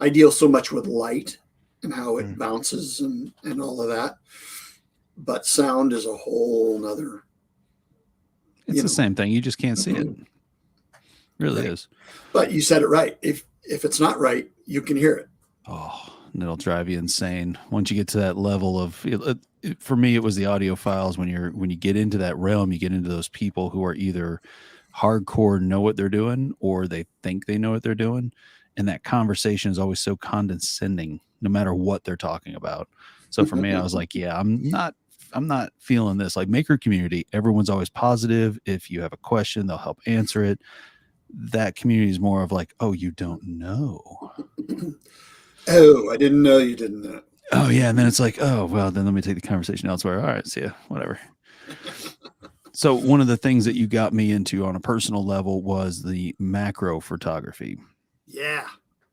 I deal so much with light and how it bounces and all of that. But sound is a whole nother. It's the same thing. You just can't see it. Really Right. is. But you said it right. If it's not right, you can hear it. Oh, and it'll drive you insane once you get to that level of. For me, it was the audio files. When you get into that realm, you get into those people who are either hardcore know what they're doing or they think they know what they're doing, and that conversation is always so condescending, no matter what they're talking about. So for me, I was like, yeah, I'm not feeling this. Like maker community, everyone's always positive. If you have a question, they'll help answer it. That community is more of like, oh, you don't know. Oh, I didn't know you didn't know. Oh yeah, and then it's like, oh well, then let me take the conversation elsewhere. All right, see ya, whatever. So one of the things that you got me into on a personal level was the macro photography, Yeah.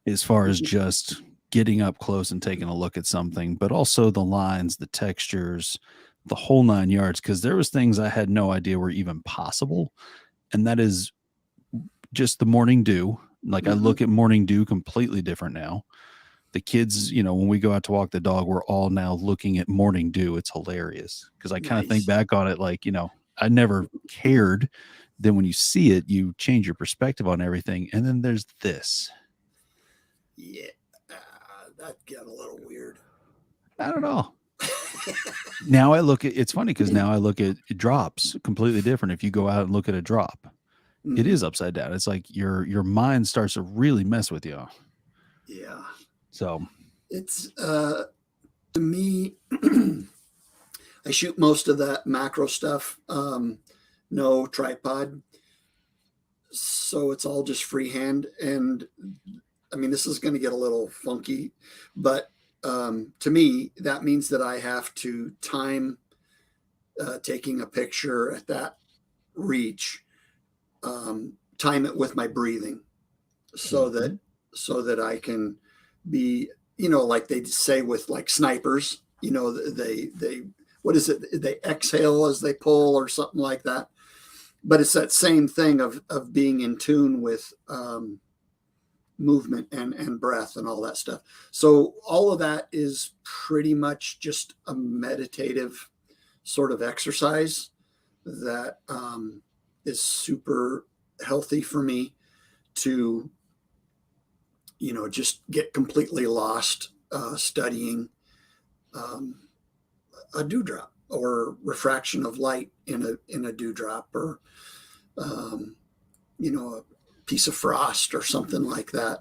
as far as just getting up close and taking a look at something, but also the lines, the textures, the whole 9 yards. Because there was things I had no idea were even possible, and that is just the morning dew. Like I look at morning dew completely different now. The kids, when we go out to walk the dog, we're all now looking at morning dew. It's hilarious because I kind of think Nice. back on it like, I never cared. Then when you see it, you change your perspective on everything. And then there's this. Yeah. That got a little weird. I don't know. Now I look at it's funny because now I look at drops completely different. If you go out and look at a drop, it is upside down. It's like your mind starts to really mess with you. Yeah. So It's to me, I shoot most of that macro stuff. No tripod. So it's all just freehand. And I mean, this is going to get a little funky, but to me, that means that I have to time taking a picture at that reach, time it with my breathing so that I can be, like they say with like snipers, they what is it? They exhale as they pull or something like that. But it's that same thing of being in tune with movement and breath and all that stuff. So all of that is pretty much just a meditative sort of exercise that is super healthy for me to, just get completely lost studying a dewdrop or refraction of light in a dewdrop or, a piece of frost or something like that.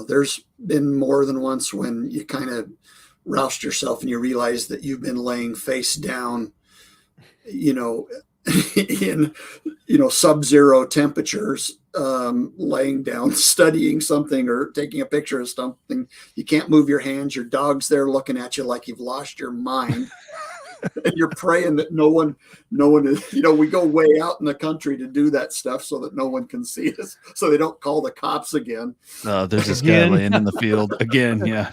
There's been more than once when you kind of roused yourself and you realize that you've been laying face down, in, sub-zero temperatures, laying down, studying something or taking a picture of something. You can't move your hands. Your dog's there looking at you like you've lost your mind. And you're praying that no one is, we go way out in the country to do that stuff so that no one can see us, so they don't call the cops again. There's this guy laying in the field again. Yeah.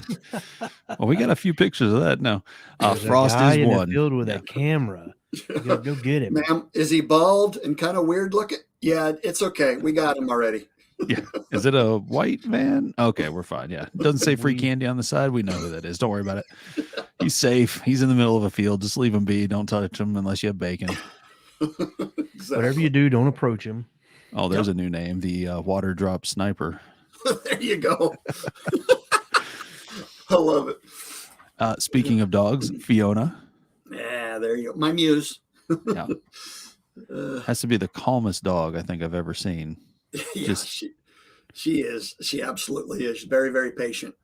Well, we got a few pictures of that now. Frost guy is in one. the field with a camera. Go get him. Ma'am, is he bald and kind of weird looking? Yeah, it's okay. We got him already. Yeah. Is it a white van? Okay, we're fine. Yeah. Doesn't say free candy on the side. We know who that is. Don't worry about it. He's safe. He's in the middle of a field. Just leave him be. Don't touch him unless you have bacon. Exactly. Whatever you do, don't approach him. Oh, there's a new name. The water drop sniper. There you go. I love it. Speaking of dogs, Fiona. Yeah, there you go. My muse. Yeah. Has to be the calmest dog I think I've ever seen. Yeah, she is. She absolutely is. She's very, very patient.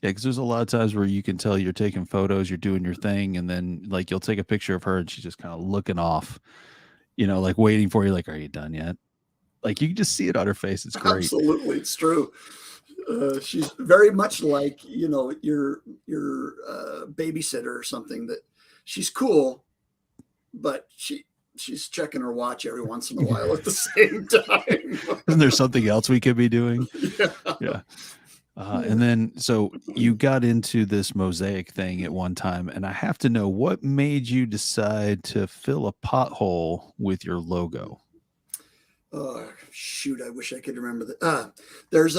Yeah, because there's a lot of times where you can tell you're taking photos, you're doing your thing, and then like you'll take a picture of her and she's just kind of looking off, like waiting for you. Like, are you done yet? Like you can just see it on her face. It's great. Absolutely, it's true. She's very much like your babysitter or something. That she's cool, but she's checking her watch every once in a while at the same time. Isn't there something else we could be doing? Yeah. And then, so you got into this mosaic thing at one time, and I have to know what made you decide to fill a pothole with your logo. Oh shoot! I wish I could remember that. There's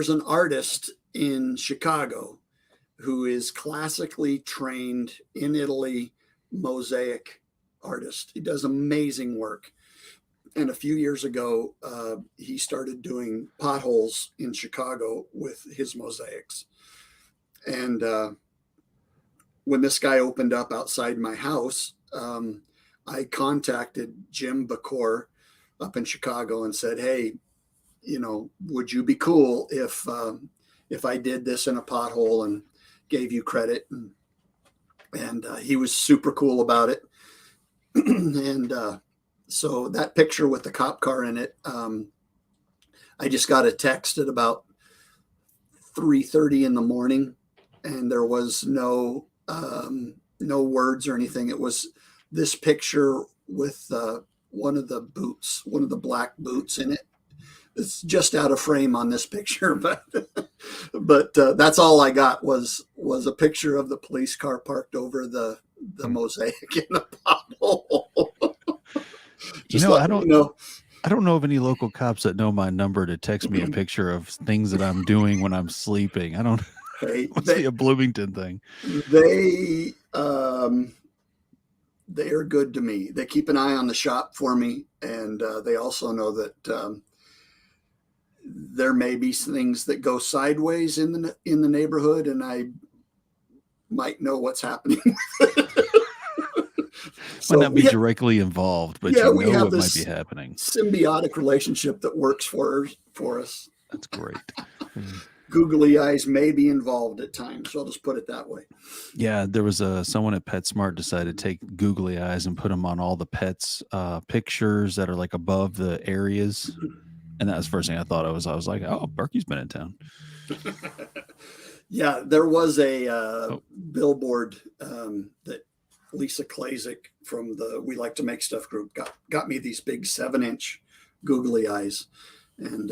an artist in Chicago who is classically trained in Italy, mosaic artist. He does amazing work. And a few years ago, he started doing potholes in Chicago with his mosaics. And when this guy opened up outside my house, I contacted Jim Bacor up in Chicago and said, "Hey, would you be cool if I did this in a pothole and gave you credit?" And he was super cool about it. And so that picture with the cop car in it, I just got a text at about 3:30 in the morning, and there was no words or anything. It was this picture with one of the black boots in it. It's just out of frame on this picture, but that's all I got was a picture of the police car parked over the mosaic in the pothole. I don't know of any local cops that know my number to text me a picture of things that I'm doing when I'm sleeping. I don't. Must be a Bloomington thing. They are good to me. They keep an eye on the shop for me, and they also know that there may be things that go sideways in the neighborhood, and I might know what's happening. Might not be directly involved, but you know what might be happening. Symbiotic relationship that works for us. That's great. Googly eyes may be involved at times, so I'll just put it that way. Yeah, there was someone at PetSmart decided to take googly eyes and put them on all the pets' pictures that are like above the areas, and that was the first thing I thought of. I was like, oh, Berkey's been in town. Yeah, there was a billboard that Lisa Klazik from the We Like to Make Stuff group got me these big 7-inch googly eyes, and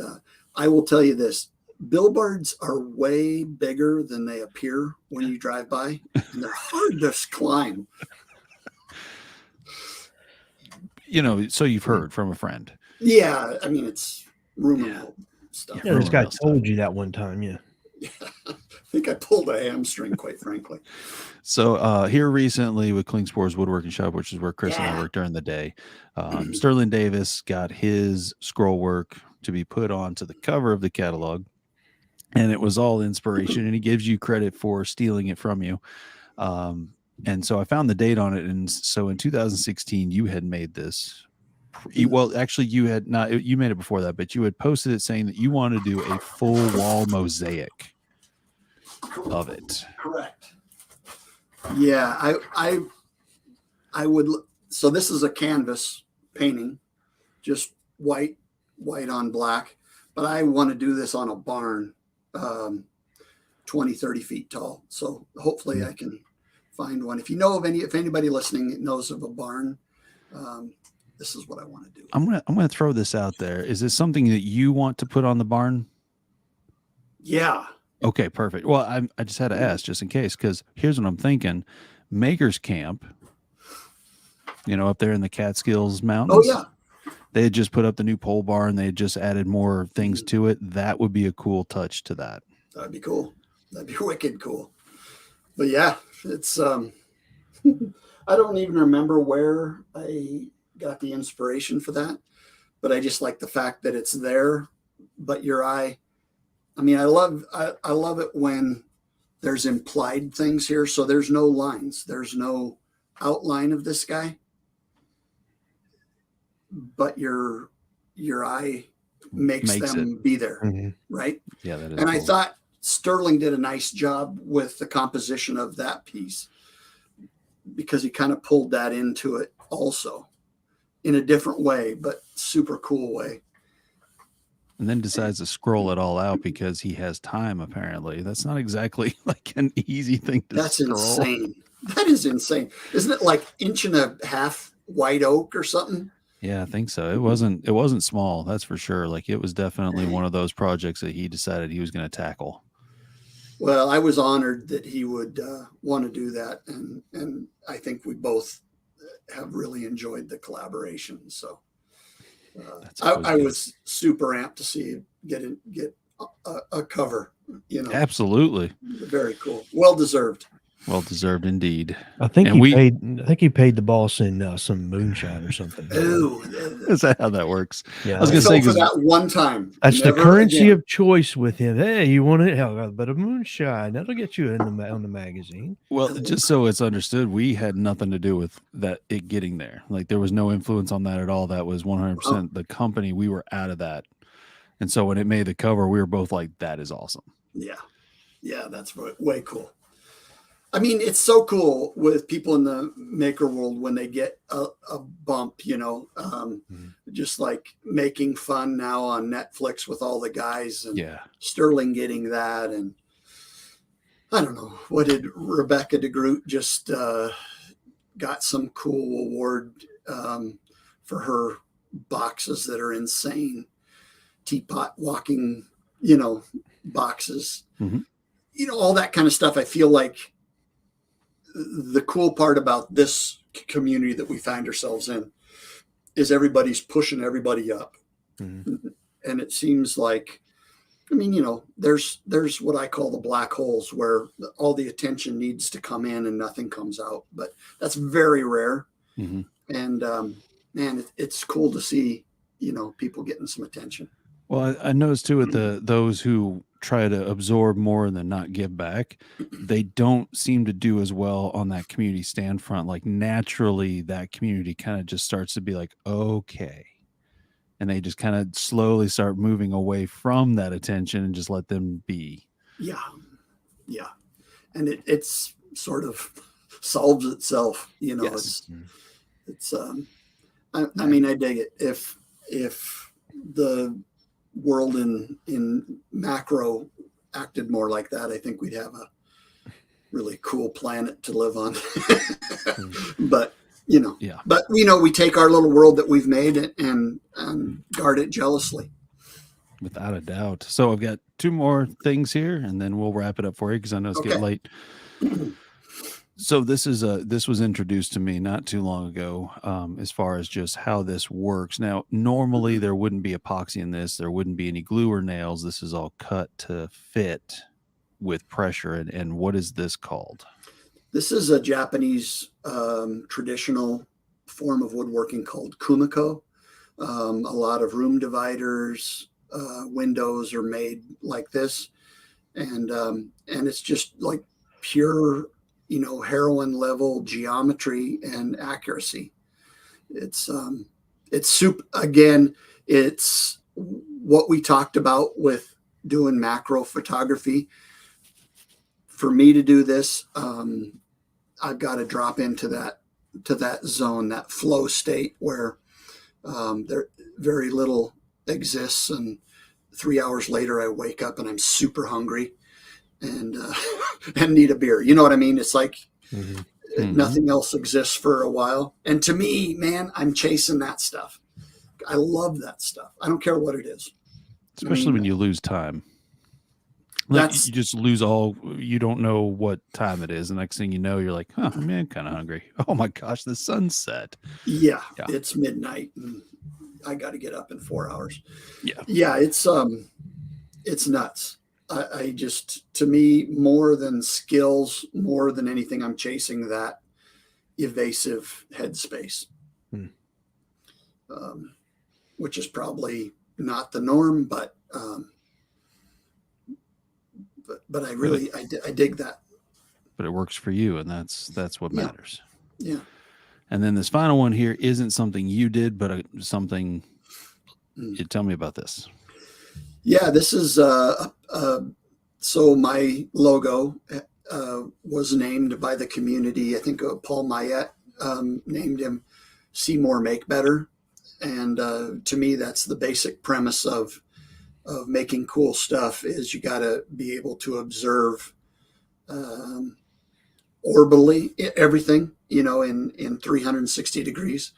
I will tell you this. Billboards are way bigger than they appear when you drive by, and they're hard to climb. So you've heard from a friend. Yeah, I mean, it's rumor mill stuff. Yeah, this guy told you that one time, yeah. I think I pulled a hamstring, quite frankly. So here recently with Klingspor's Woodworking Shop, which is where Chris and I work during the day, Sterling Davis got his scroll work to be put onto the cover of the catalog. And it was all inspiration, and he gives you credit for stealing it from you. And so I found the date on it. And so in 2016, you had made this. Well, actually, you had not. You made it before that, but you had posted it saying that you want to do a full wall mosaic of it. Correct. Yeah, I would. So this is a canvas painting, just white on black. But I want to do this on a barn. 20, 30 feet tall. So hopefully I can find one. If anybody listening knows of a barn, this is what I want to do. I'm gonna throw this out there. Is this something that you want to put on the barn? Yeah. Okay, perfect. Well, I just had to ask just in case, because here's what I'm thinking. Makers Camp, up there in the Catskills Mountains. Oh yeah. They had just put up the new pole barn. They had just added more things to it. That would be a cool touch to that. That'd be cool. That'd be wicked cool. But yeah, it's I don't even remember where I got the inspiration for that, but I just like the fact that it's there. But I love it when there's implied things here. So there's no lines. There's no outline of this guy. But your eye makes them be there, right? Yeah, that is. And cool. I thought Starling did a nice job with the composition of that piece because he kind of pulled that into it also in a different way, but super cool way. And then decides to scroll it all out because he has time. Apparently, that's not exactly like an easy thing to. That's scroll. Insane. That is insane, isn't it? Like 1.5 inch white oak or something. Yeah, I think so. It wasn't small, that's for sure. Like it was definitely one of those projects that he decided he was going to tackle. Well, I was honored that he would want to do that, and I think we both have really enjoyed the collaboration. So I was super amped to see get a cover. Absolutely, very cool, well deserved. Well deserved indeed. I think he paid the boss in some moonshine or something. Ooh, is that how that works? Yeah, I was going to say for that one time. That's the currency of choice with him. Hey, you want it? Hell, but a moonshine that'll get you on the magazine. Well, just so it's understood, we had nothing to do with that. It getting there, like there was no influence on that at all. That was 100% the company. We were out of that, and so when it made the cover, we were both like, "That is awesome." Yeah, that's way cool. I mean, it's so cool with people in the maker world when they get a bump, just like Making Fun now on Netflix with all the guys and Starling getting that. And I don't know, what did Rebecca DeGroot just got some cool award for her boxes that are insane. Teapot walking, boxes, all that kind of stuff. I feel like the cool part about this community that we find ourselves in is everybody's pushing everybody up. Mm-hmm. And it seems like, there's what I call the black holes where all the attention needs to come in and nothing comes out, but that's very rare. Mm-hmm. And man, it's cool to see, people getting some attention. Well, I noticed too with those who try to absorb more and then not give back, they don't seem to do as well on that community stand front. Like naturally, that community kind of just starts to be like, okay. And they just kind of slowly start moving away from that attention and just let them be. Yeah. Yeah. And it's sort of solves itself, yes. I mean, I dig it. If the world in macro acted more like that, I think we'd have a really cool planet to live on. But we take our little world that we've made and guard it jealously. Without a doubt. So I've got two more things here and then we'll wrap it up for you because I know it's getting late. So this was introduced to me not too long ago, as far as just how this works. Now, normally there wouldn't be epoxy in this. There wouldn't be any glue or nails. This is all cut to fit with pressure. And what is this called? This is a Japanese traditional form of woodworking called kumiko. A lot of room dividers, windows are made like this, and it's just like pure, heroin level geometry and accuracy. It's soup again. It's what we talked about with doing macro photography. For me to do this, I've got to drop into that zone, that flow state where there very little exists, and 3 hours later I wake up and I'm super hungry and need a beer. You know what I mean? It's like nothing else exists for a while. And to me, man, I'm chasing that stuff. I love that stuff. I don't care what it is. Especially when you lose time. Like you just lose you don't know what time it is. The next thing you know, you're like, I'm kind of hungry. Oh my gosh, the sun's set. Yeah, it's midnight and I got to get up in 4 hours. Yeah, it's nuts. I just, to me, more than skills, more than anything, I'm chasing that evasive headspace, which is probably not the norm, but I really, I dig that. But it works for you, and that's what matters. Yeah. And then this final one here isn't something you did, but something. You tell me about this. Yeah, this is so my logo was named by the community. I think Paul Mayette named him Seymour Make Better, and to me, that's the basic premise of making cool stuff. Is you got to be able to observe orbitally everything, in 360 degrees,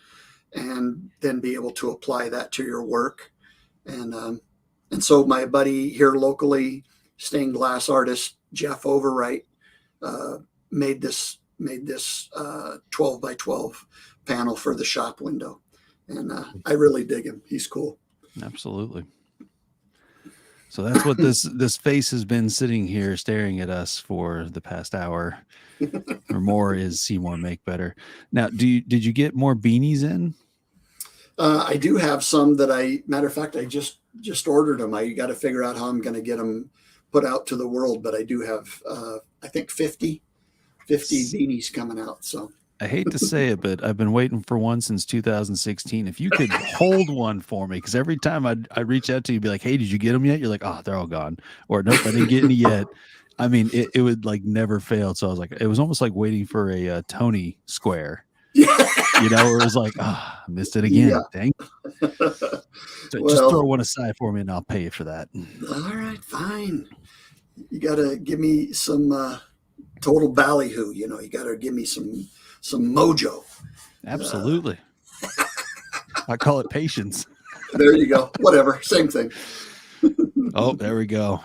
and then be able to apply that to your work. And so my buddy here locally, stained glass artist Jeff Overwright, made this 12 by 12 panel for the shop window, and I really dig him. He's cool. Absolutely. So that's what this face has been sitting here staring at us for the past hour or more is Seymour Make Better. Now, did you get more beanies in? I do have some that matter of fact, I just ordered them. I got to figure out how I'm going to get them put out to the world, but I do have, I think 50 beanies coming out. So I hate to say it, but I've been waiting for one since 2016. If you could hold one for me, because every time I reach out to you, be like, hey, did you get them yet? You're like, oh, they're all gone. Or nope, I didn't get any yet. I mean, it would like never fail. So I was like, it was almost like waiting for a Tony Square. Where it was like, I missed it again. Yeah. Dang. So just throw one aside for me and I'll pay you for that. All right, fine. You got to give me some total ballyhoo. You know, you got to give me some mojo. Absolutely. I call it patience. There you go. Whatever, same thing. Oh, there we go.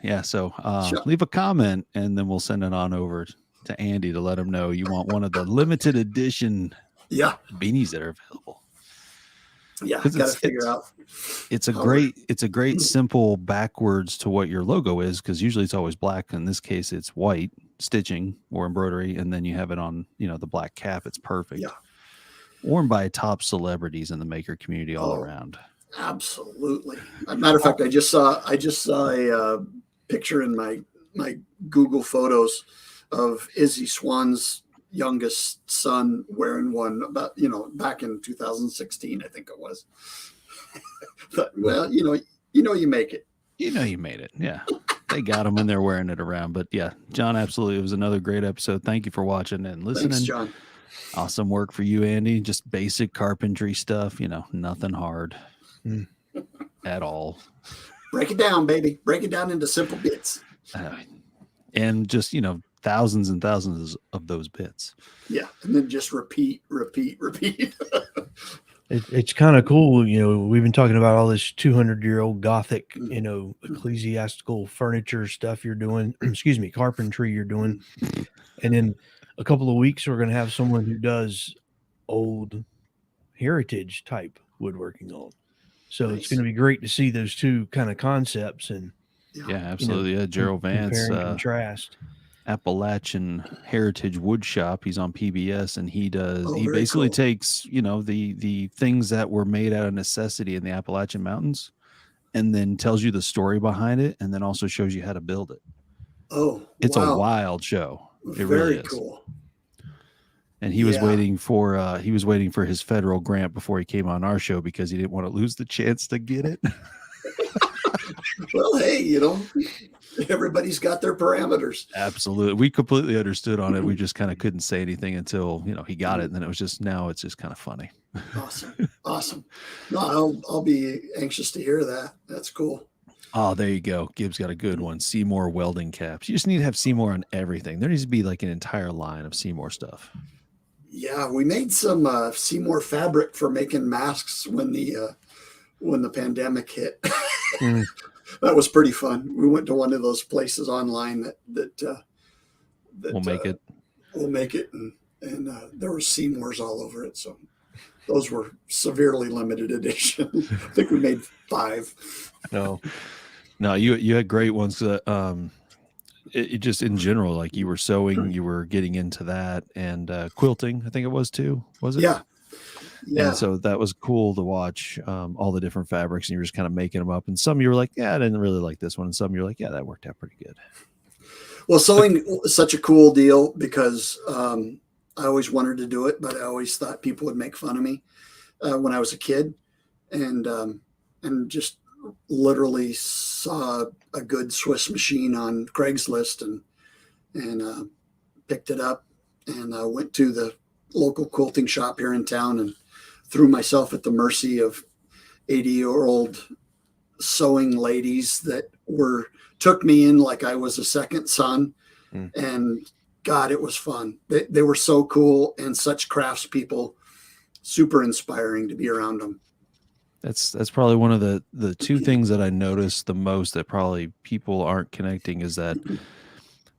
Yeah. So Sure. leave a comment and then we'll send it on over to Andy to let him know you want one of the limited edition Yeah, beanies that are available. yeah. 'Cause Got to figure out. It's a how great simple backwards to what your logo is, because usually it's always black. In this case, it's white stitching or embroidery, and then you have it on, you know, the black cap. It's perfect. Yeah. Worn by top celebrities in the maker community all Oh. around. Absolutely. As a matter of fact, I just saw a picture in my Google Photos of Izzy Swan's youngest son wearing one about, you know, back in 2016, I think it was. But, well, you make it. You know, you made it. Yeah. They got them and they're wearing it around. But yeah, John, absolutely. It was another great episode. Thank you for watching and listening. Thanks, John. Awesome work for you, Andy. Just basic carpentry stuff, you know, nothing hard at all. Break it down, baby. Break it down into simple bits. And just, you know, thousands and thousands of those bits. Yeah. And then just repeat. It's kind of cool. You know, we've been talking about all this 200-year-old Gothic, you know, ecclesiastical furniture stuff you're doing, excuse me, carpentry you're doing. And in a couple of weeks, we're going to have someone who does old heritage type woodworking on. So Nice. it's going to be great to see those two kind of concepts and Yeah, absolutely. Yeah, Gerald compare Vance, and contrast. Appalachian Heritage Wood Shop. He's on PBS, and he very basically cool. takes, you know, the things that were made out of necessity in the Appalachian Mountains, and then tells you the story behind it, and then also shows you how to build it. Oh, It's wow. a wild show. It Very really is. cool. And he was Yeah. waiting for his federal grant before he came on our show because he didn't want to lose the chance to get it. Well, hey, you know, everybody's got their parameters. Absolutely. We completely understood on it. We just kind of couldn't say anything until, you know, he got it. And then it's just kind of funny. Awesome. No, I'll be anxious to hear that. That's cool. Oh, there you go. Gibbs got a good one. Seymour welding caps. You just need to have Seymour on everything. There needs to be like an entire line of Seymour stuff. Yeah, we made some Seymour fabric for making masks when the pandemic hit. That was pretty fun. We went to one of those places online that We'll make it. We'll make it, and there were Seymours all over it. So those were severely limited edition. I think we made 5. No, you had great ones. It just in general, like you were sewing, you were getting into that, and quilting. I think it was too. Was it? Yeah. And so that was cool to watch all the different fabrics, and you were just kind of making them up. And some you were like, yeah, I didn't really like this one. And some you're like, yeah, that worked out pretty good. Well, sewing is such a cool deal because I always wanted to do it, but I always thought people would make fun of me when I was a kid, and just literally saw a good Swiss machine on Craigslist and picked it up and went to the local quilting shop here in town and threw myself at the mercy of 80-year-old sewing ladies that took me in like I was a second son. And God, it was fun. They were so cool and such craftspeople, super inspiring to be around them. That's probably one of the two things that I noticed the most that probably people aren't connecting is that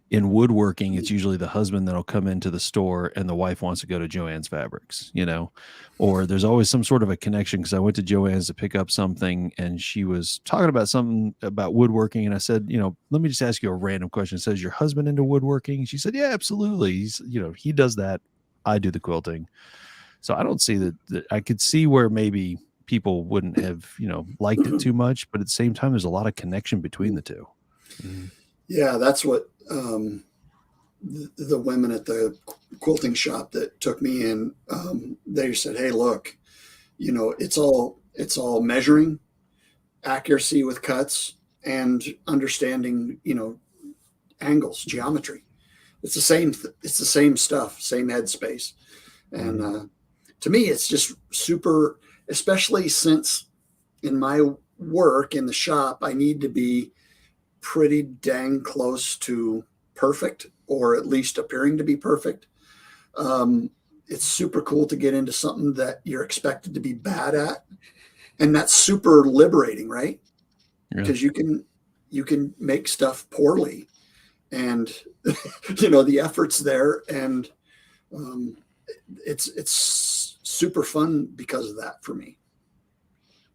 in woodworking, it's usually the husband that'll come into the store and the wife wants to go to Joann's Fabrics, you know, or there's always some sort of a connection. Cause I went to Joann's to pick up something and she was talking about something about woodworking. And I said, you know, let me just ask you a random question. It says, your husband into woodworking? She said, yeah, absolutely. He's, you know, he does that. I do the quilting. So I don't see that I could see where maybe people wouldn't have, you know, liked it too much, but at the same time, there's a lot of connection between the two. Yeah, that's what the women at the quilting shop that took me in, they said, hey, look, you know, it's all measuring, accuracy with cuts, and understanding, you know, angles, geometry. It's the same stuff, same headspace. And to me, it's just super, especially since in my work in the shop, I need to be pretty dang close to perfect or at least appearing to be perfect. It's super cool to get into something that you're expected to be bad at. And that's super liberating, right? Because you can make stuff poorly, and the effort's there, and it's super fun because of that for me.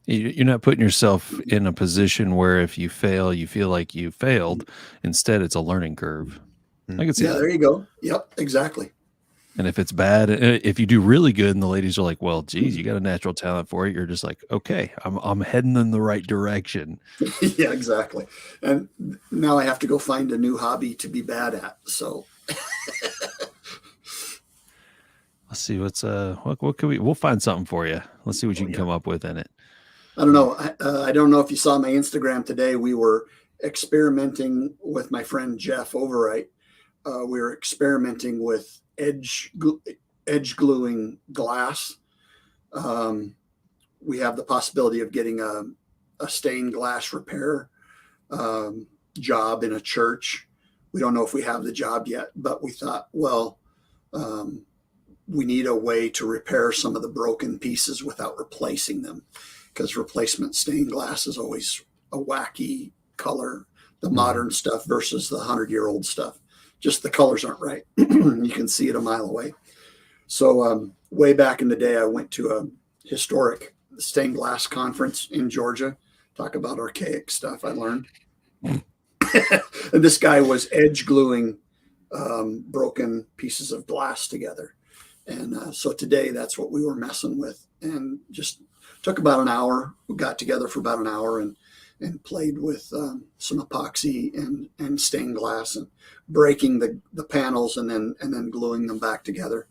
You're not putting yourself in a position where if you fail, you feel like you failed. Instead, it's a learning curve. I can see that. There you go. Yep, exactly. And if it's bad, if you do really good and the ladies are like, well, geez, you got a natural talent for it, you're just like, okay, I'm heading in the right direction. Yeah, exactly. And now I have to go find a new hobby to be bad at. So let's see what can we'll find something for you. Let's see what you can come up with in it. I don't know. I don't know if you saw my Instagram today. We were experimenting with my friend Jeff Overwright. We were experimenting with edge gluing glass. We have the possibility of getting a stained glass repair job in a church. We don't know if we have the job yet, but we thought, well, we need a way to repair some of the broken pieces without replacing them, because replacement stained glass is always a wacky color, the modern stuff versus the 100-year-old stuff. Just the colors aren't right. You can see it a mile away. So way back in the day, I went to a historic stained glass conference in Georgia. Talk about archaic stuff I learned. And this guy was edge gluing broken pieces of glass together. And so today that's what we were messing with, and just took about an hour. We got together for about an hour and played with some epoxy and stained glass and breaking the panels and then gluing them back together.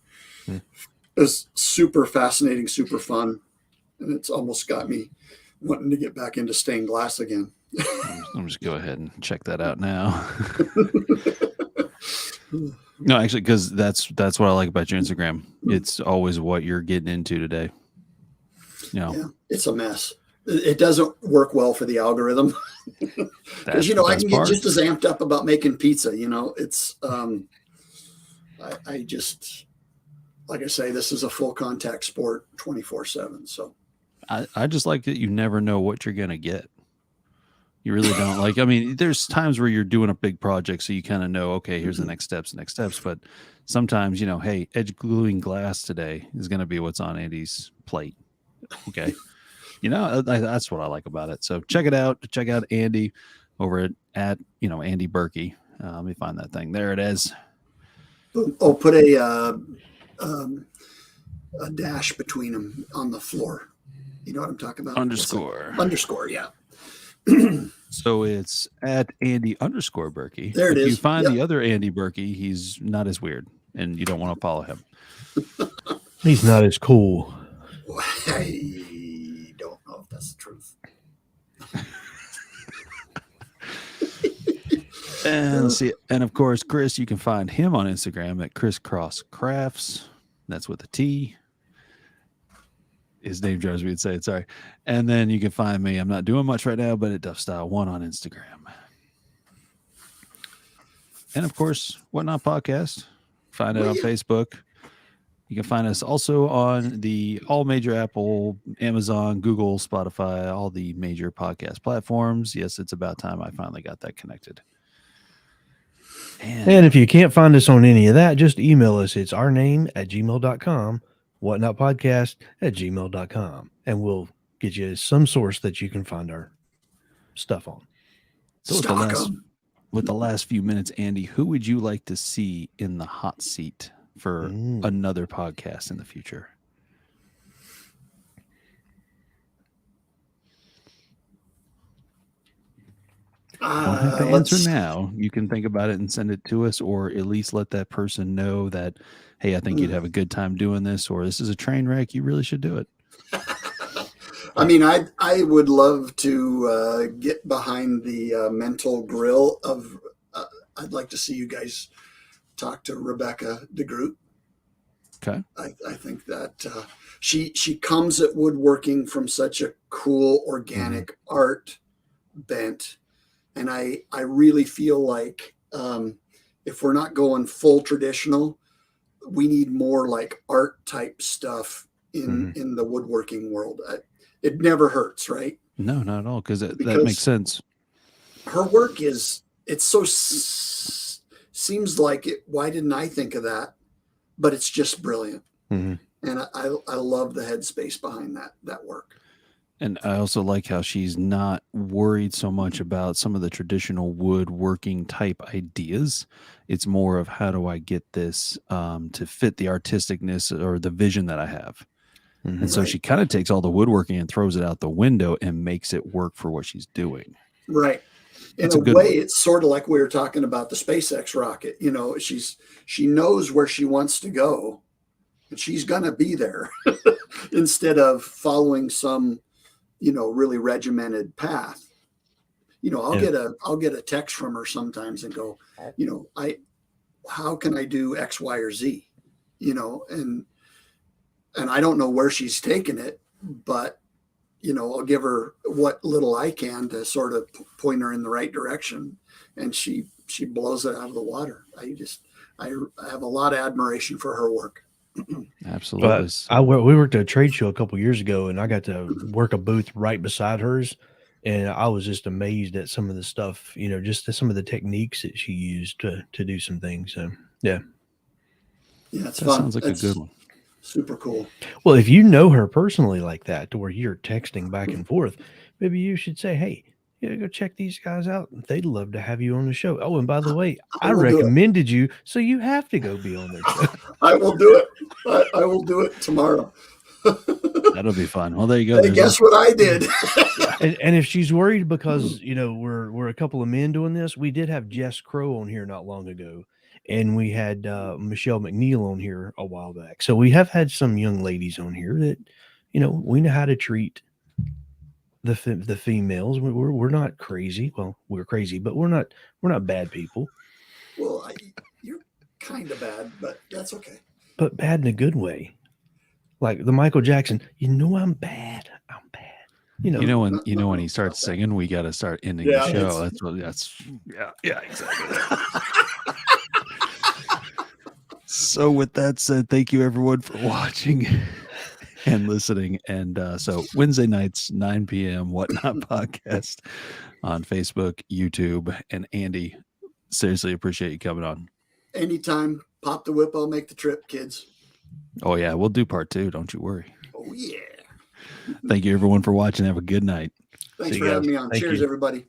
It was super fascinating, super fun. And it's almost got me wanting to get back into stained glass again. I'm just go ahead and check that out now. No, actually, because that's what I like about your Instagram. It's always what you're getting into today. Yeah, it's a mess. It doesn't work well for the algorithm. Because I can get just as amped up about making pizza. It's I just, like I say, this is a full contact sport 24/7. So I just like that you never know what you're gonna get. You really don't. Like, I mean, there's times where you're doing a big project, so you kind of know, okay, here's the next steps. But sometimes, hey, edge gluing glass today is going to be what's on Andy's plate. Okay. That's what I like about it. So check it out. Check out Andy over at Andy Birkey. Let me find that thing. There it is. Oh, put a dash between them on the floor. You know what I'm talking about? Underscore, yeah. So it's at Andy _Birkey. There it is. If you find the other Andy Birkey, he's not as weird, and you don't want to follow him. He's not as cool. I don't know if that's the truth. And let's see. And of course, Chris, you can find him on Instagram at Crisscross Crafts. That's with a T. His name drives me insane. Sorry. And then you can find me. I'm not doing much right now, but at Duff Style 1 on Instagram. And of course, Whatnot Podcast. Find it on Facebook. You can find us also on all major Apple, Amazon, Google, Spotify, all the major podcast platforms. Yes, it's about time I finally got that connected. And if you can't find us on any of that, just email us. It's our name at gmail.com, whatnotpodcast@gmail.com, and we'll get you some source that you can find our stuff on. So with the last few minutes, Andy, who would you like to see in the hot seat for another podcast in the future? Don't have to answer now. You can think about it and send it to us, or at least let that person know that, hey, I think you'd have a good time doing this, or this is a train wreck. You really should do it. I mean, I would love to get behind the mental grill of. I'd like to see you guys talk to Rebecca DeGroot. Okay. I think that she comes at woodworking from such a cool organic art bent. And I really feel like if we're not going full traditional, we need more like art type stuff in the woodworking world. It never hurts, right? No, not at all, because that makes sense. Her work it's so seems like it. Why didn't I think of that? But it's just brilliant, and I love the headspace behind that work. And I also like how she's not worried so much about some of the traditional woodworking type ideas. It's more of how do I get this to fit the artisticness or the vision that I have. And so she kind of takes all the woodworking and throws it out the window and makes it work for what she's doing. Right. In a way, it's sort of like we were talking about the SpaceX rocket. You know, she knows where she wants to go, and she's going to be there instead of following some, really regimented path. I'll get a text from her sometimes and go, how can I do X, Y, or Z? And I don't know where she's taken it, but I'll give her what little I can to sort of point her in the right direction, and she blows it out of the water. I have a lot of admiration for her work. Absolutely. We worked at a trade show a couple years ago, and I got to work a booth right beside hers, and I was just amazed at some of the stuff, just some of the techniques that she used to do some things. So yeah, it's fun. Sounds like a good one. Super cool. Well, if you know her personally like that, to where you're texting back and forth, maybe you should say, "Hey, go check these guys out. They'd love to have you on the show. Oh, and by the way, I recommended you, so you have to go be on their show." I will do it. I will do it tomorrow. That'll be fun. Well, there you go. Hey, guess what I did? And if she's worried because we're a couple of men doing this, we did have Jess Crow on here not long ago, and we had Michelle McNeil on here a while back. So we have had some young ladies on here that we know how to treat the females. We're not crazy. Well, we're crazy, but we're not bad people. Well, you're kind of bad, but that's okay. But bad in a good way, like the Michael Jackson. I'm bad. I'm bad. When he starts singing, we got to start ending the show. Yeah, exactly. So with that said, thank you everyone for watching and listening. And so Wednesday nights, 9 p.m. Whatnot Podcast on Facebook, YouTube. And Andy, seriously appreciate you coming on. Anytime. Pop the whip. I'll make the trip, kids. Oh, yeah. We'll do part 2. Don't you worry. Oh, yeah. Thank you, everyone, for watching. Have a good night. Thanks for having me on. Cheers, everybody.